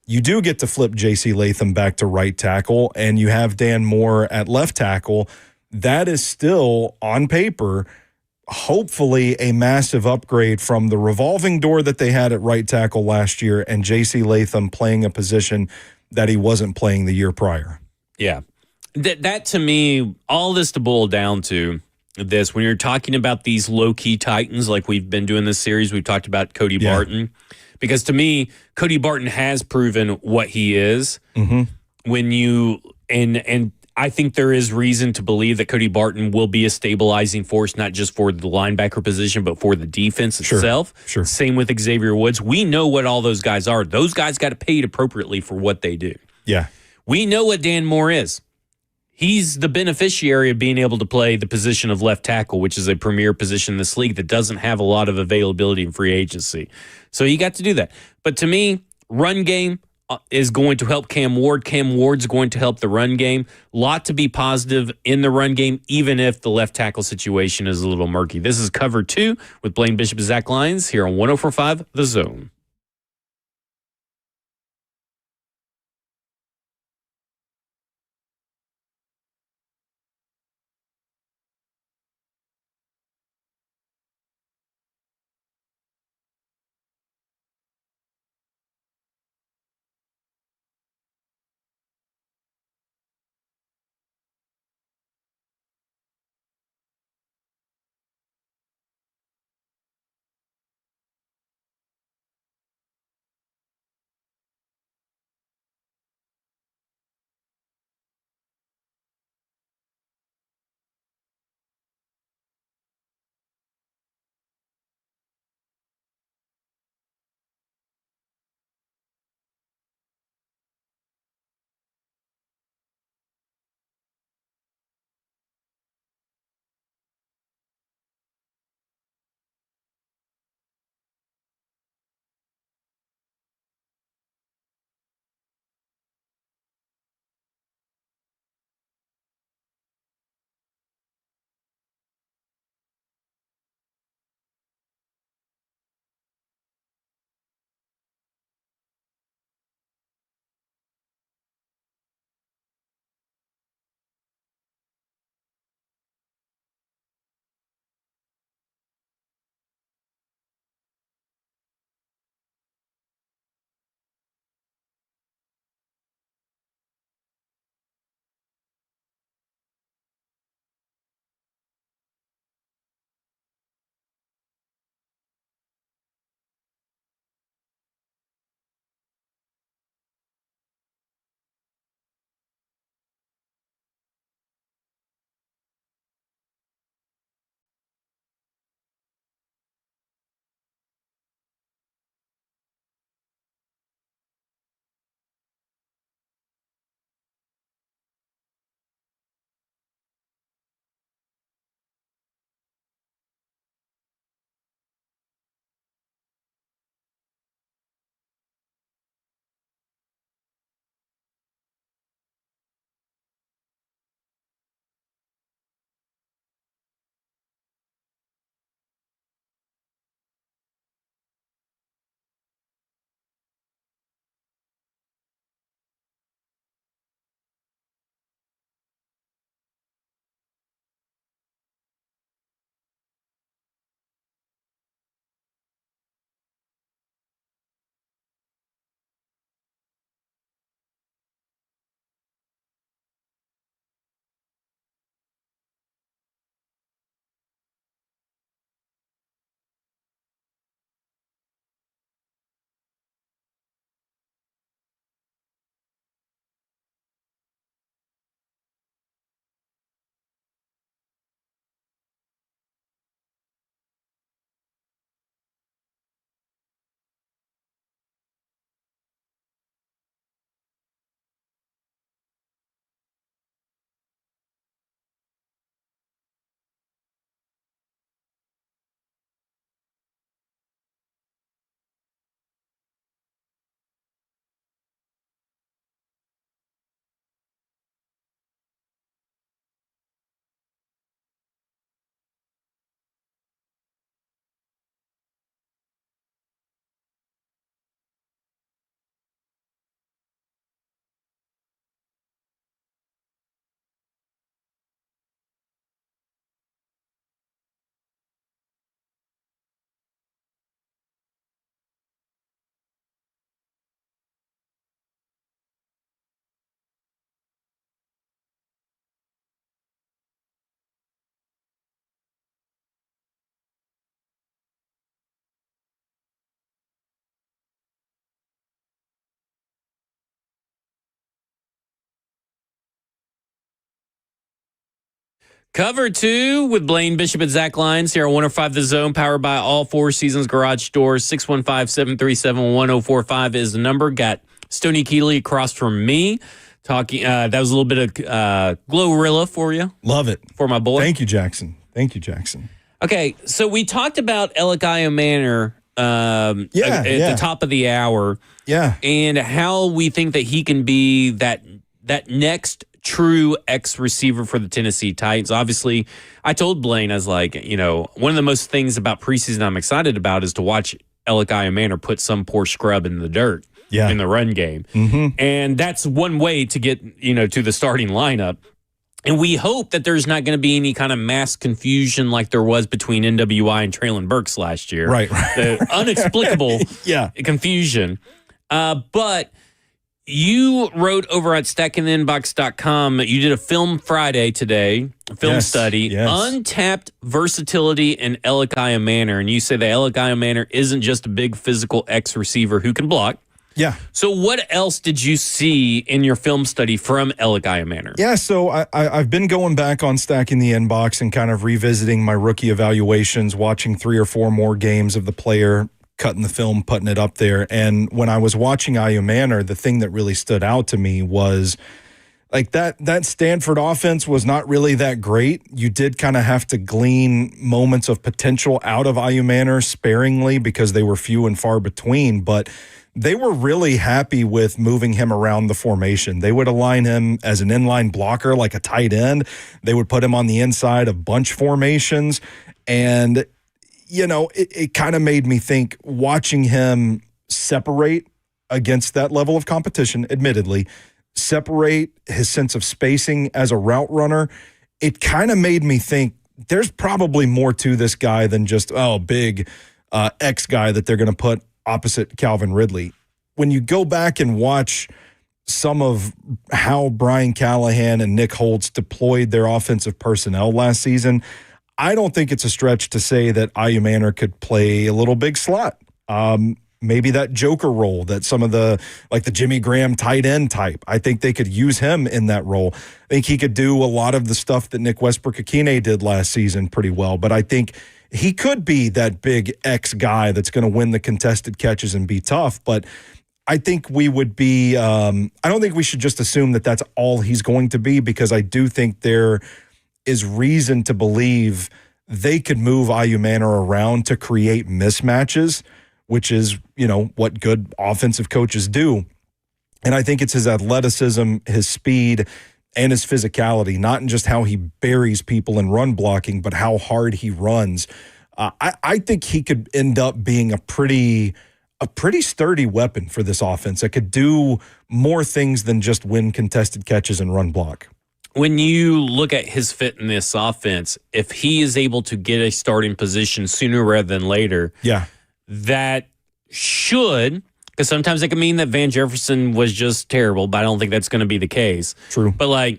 you do get to flip J.C. Latham back to right tackle and you have Dan Moore at left tackle. that is still on paper, hopefully a massive upgrade from the revolving door that they had at right tackle last year and J.C. Latham playing a position that he wasn't playing the year prior. Yeah. That to me, all this to boil down to this, when you're talking about these low-key Titans like we've been doing this series, we've talked about Cody Barton. Because to me, Cody Barton has proven what he is. When you and I think there is reason to believe that Cody Barton will be a stabilizing force, not just for the linebacker position, but for the defense itself. Sure. Same with Xavier Woods. We know what all those guys are. Those guys got paid appropriately for what they do. Yeah. We know what Dan Moore is. He's the beneficiary of being able to play the position of left tackle, which is a premier position in this league that doesn't have a lot of availability in free agency. So he got to do that. But to me, run game is going to help Cam Ward. Cam Ward's going to help the run game. Lot to be positive in the run game, even if the left tackle situation is a little murky. This is Cover 2 with Blaine Bishop and Zach Lyons here on 104.5 The Zone. Cover 2 with Blaine Bishop and Zach Lyons here on 105 The Zone, powered by All Four Seasons Garage Doors. 615-737-1045 is the number. Got Stoney Keeley across from me. Talking. That was a little bit of Glorilla for you. Love it. For my boy. Thank you, Jackson. Okay, so we talked about Elakayo Manor at the top of the hour. Yeah. And how we think that he can be that next true X receiver for the Tennessee Titans. Obviously, I told Blaine, I was like, one of the most things about preseason I'm excited about is to watch Elakayo Manor put some poor scrub in the dirt in the run game. Mm-hmm. And that's one way to get, to the starting lineup. And we hope that there's not going to be any kind of mass confusion like there was between NWI and Traylon Burks last year. Right. The unexplicable confusion. But you wrote over at stackingtheinbox.com, you did a Film Friday today, study, Untapped Versatility in Elakayo Manor. And you say that Elakayo Manor isn't just a big physical X receiver who can block. Yeah. So what else did you see in your film study from Elakayo Manor? Yeah, so I've been going back on Stacking the Inbox and kind of revisiting my rookie evaluations, watching 3 or 4 more games of the player, cutting the film, putting it up there. And when I was watching Ayo Manor, the thing that really stood out to me was like that Stanford offense was not really that great. You did kind of have to glean moments of potential out of Ayo Manor sparingly because they were few and far between, but they were really happy with moving him around the formation. They would align him as an inline blocker like a tight end. They would put him on the inside of bunch formations. And it kind of made me think, watching him separate against that level of competition, admittedly, separate his sense of spacing as a route runner, it kind of made me think there's probably more to this guy than just, big X guy that they're going to put opposite Calvin Ridley. When you go back and watch some of how Brian Callahan and Nick Holtz deployed their offensive personnel last season, I don't think it's a stretch to say that Ayo Manor could play a little big slot. Maybe that joker role that some of the Jimmy Graham tight end type. I think they could use him in that role. I think he could do a lot of the stuff that Nick Westbrook-Akine did last season pretty well, but I think he could be that big X guy that's going to win the contested catches and be tough. But I think we would be I don't think we should just assume that that's all he's going to be, because I do think there is reason to believe they could move Ayo Manor around to create mismatches, which is, what good offensive coaches do. And I think it's his athleticism, his speed, and his physicality, not in just how he buries people in run blocking, but how hard he runs. I think he could end up being a pretty sturdy weapon for this offense that could do more things than just win contested catches and run block. When you look at his fit in this offense, if he is able to get a starting position sooner rather than later, that should, because sometimes it can mean that Van Jefferson was just terrible, but I don't think that's going to be the case. True. But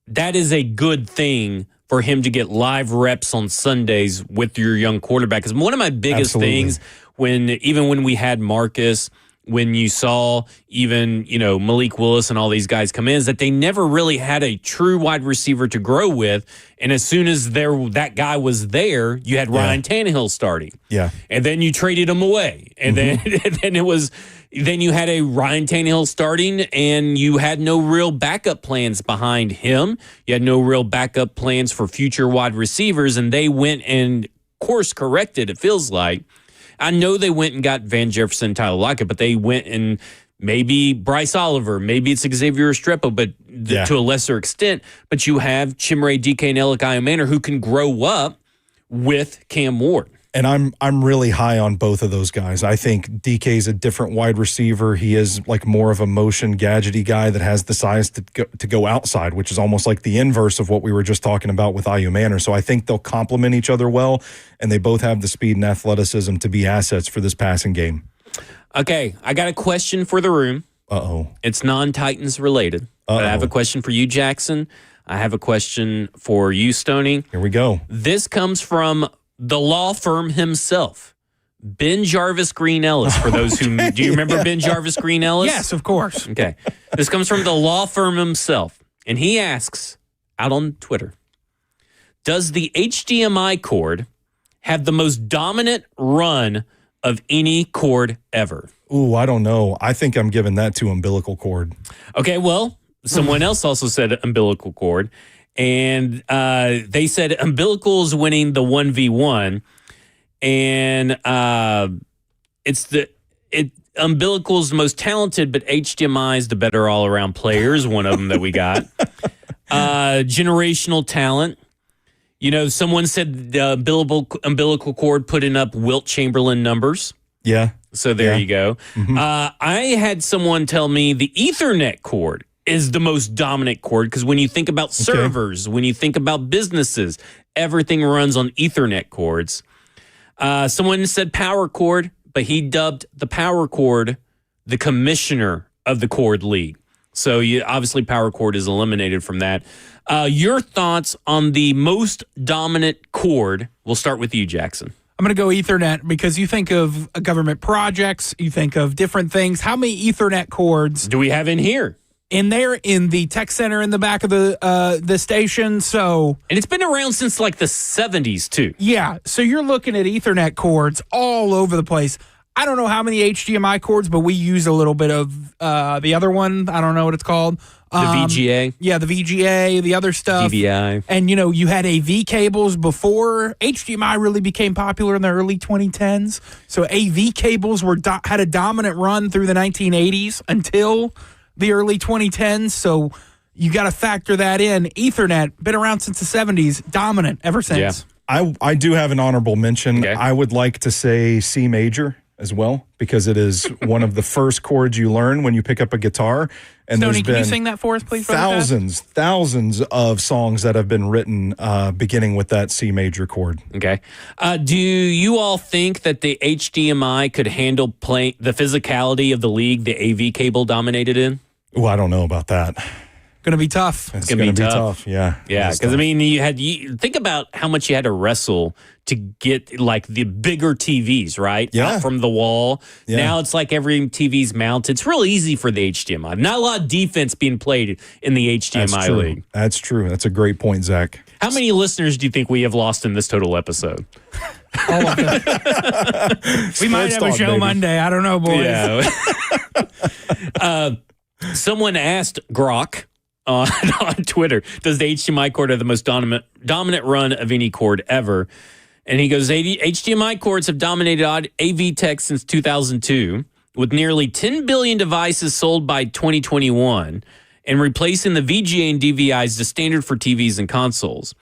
that is a good thing for him to get live reps on Sundays with your young quarterback. Because one of my biggest things when we had Marcus, when you saw even, Malik Willis and all these guys come in, is that they never really had a true wide receiver to grow with. And as soon as that guy was there, you had Ryan Tannehill starting. Yeah. And then you traded him away. And then you had a Ryan Tannehill starting, and you had no real backup plans behind him. You had no real backup plans for future wide receivers, and they went and course corrected, it feels like. I know they went and got Van Jefferson, Tyler Lockett, but they went and maybe Bryce Oliver, maybe it's Xavier Restrepo, but to a lesser extent. But you have Chimere DK and Elakayo Manor who can grow up with Cam Ward. And I'm really high on both of those guys. I think DK is a different wide receiver. He is more of a motion gadgety guy that has the size to go outside, which is almost like the inverse of what we were just talking about with Ayo Manor. So I think they'll complement each other well, and they both have the speed and athleticism to be assets for this passing game. Okay, I got a question for the room. Uh-oh. It's non-Titans related. But I have a question for you, Jackson. I have a question for you, Stoney. Here we go. This comes from the law firm himself, Ben Jarvis Green Ellis. For those who do you remember Ben Jarvis Green Ellis? Yes, of course. Okay. This comes from the law firm himself, and he asks out on Twitter, Does the HDMI cord have the most dominant run of any cord ever? Ooh, I don't know. I think I'm giving that to umbilical cord. Okay, well, someone else also said umbilical cord, and they said umbilical's winning the 1v1, and umbilical's the most talented, but HDMI is the better all-around player is one of them that we got. Generational talent. You know, someone said the umbilical cord putting up Wilt Chamberlain numbers. Yeah. So there you go. Mm-hmm. I had someone tell me the Ethernet cord is the most dominant cord because when you think about servers, when you think about businesses, everything runs on Ethernet cords. Someone said power cord, but he dubbed the power cord the commissioner of the cord league. So obviously power cord is eliminated from that. Your thoughts on the most dominant cord? We'll start with you, Jackson. I'm going to go Ethernet because you think of government projects, you think of different things. How many Ethernet cords do we have in here? In there, in the tech center in the back of the station. So, and it's been around since like the 70s too. Yeah, so you're looking at Ethernet cords all over the place. I don't know how many HDMI cords, but we use a little bit of the other one. I don't know what it's called. The VGA. Yeah, the VGA, the other stuff. DVI. And, you know, you had AV cables before. HDMI really became popular in the early 2010s. So AV cables had a dominant run through the 1980s until the early 2010s. So you got to factor that in. Ethernet, been around since the 70s, dominant ever since. Yeah. I do have an honorable mention. Okay. I would like to say C major as well, because it is one of the first chords you learn when you pick up a guitar. And Stoney, there's can been you sing that for us, please? thousands of songs that have been written beginning with that C major chord. Okay. Do you all think that the HDMI could handle the physicality of the league the AV cable dominated in? Oh, I don't know about that. Going to be tough. It's going to be tough. Yeah. Yeah. Because, I mean, you think about how much you had to wrestle to get like the bigger TVs, right? Yeah. Out from the wall. Yeah. Now it's like every TV's mounted. It's real easy for the HDMI. Not a lot of defense being played in the HDMI league. That's true. That's a great point, Zach. How many listeners do you think we have lost in this total episode? All of them. We might have a show Monday. I don't know, boys. Yeah. Someone asked Grok on Twitter, does the HDMI cord have the most dominant run of any cord ever? And he goes, HDMI cords have dominated AV tech since 2002, with nearly 10 billion devices sold by 2021, and replacing the VGA and DVI as the standard for TVs and consoles.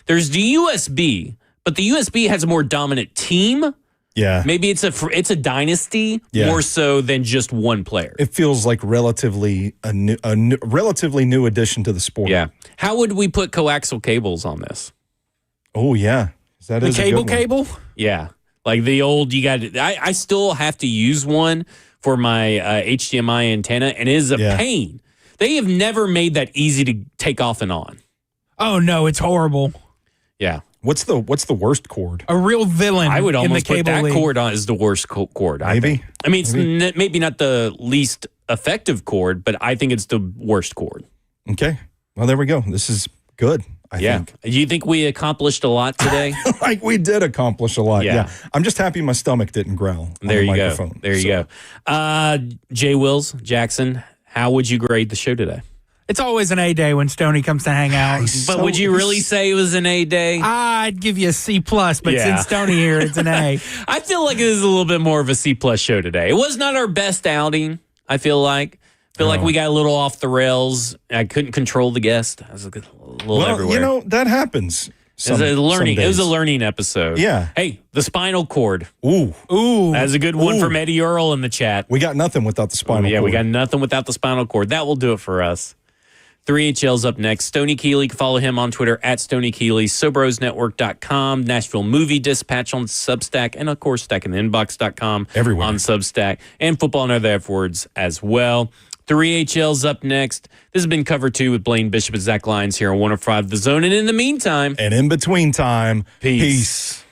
There's the USB, but the USB has a more dominant team. Yeah. Maybe it's a dynasty more so than just one player. It feels like relatively new addition to the sport. Yeah. How would we put coaxial cables on this? Oh, yeah. That is the cable? Yeah. Like the old, I still have to use one for my HDMI antenna, and it is a pain. They have never made that easy to take off and on. Oh, no, it's horrible. Yeah. What's the worst cord? A real villain. I would almost in the put that league. cord on as the worst cord. Maybe. I mean, it's maybe not the least effective cord, but I think it's the worst cord. Okay. Well, there we go. This is good. I think. Do you think we accomplished a lot today? Like we did accomplish a lot. Yeah. Yeah. I'm just happy my stomach didn't growl. There on you the go. microphone. There you go. Jay Wills, Jackson, how would you grade the show today? It's always an A day when Stoney comes to hang out. But would you really say it was an A day? I'd give you a C+, but since Stoney here, it's an A. I feel like it is a little bit more of a C+ show today. It was not our best outing, I feel like. Like we got a little off the rails. I couldn't control the guest. I was a little everywhere. You know, that happens. It was a learning episode. Yeah. Hey, the spinal cord. Ooh. That's a good one from Eddie Earl in the chat. We got nothing without the spinal cord. Yeah, we got nothing without the spinal cord. That will do it for us. 3HL's up next. Stoney Keeley, you can follow him on Twitter at Stoney Keeley, SoBrosNetwork.com, Nashville Movie Dispatch on Substack, and of course, StackInTheInbox.com everywhere on Substack, and Football and Other F Words as well. 3HL's up next. This has been Cover 2 with Blaine Bishop and Zach Lyons here on 105 The Zone. And in the meantime, and in between time, peace.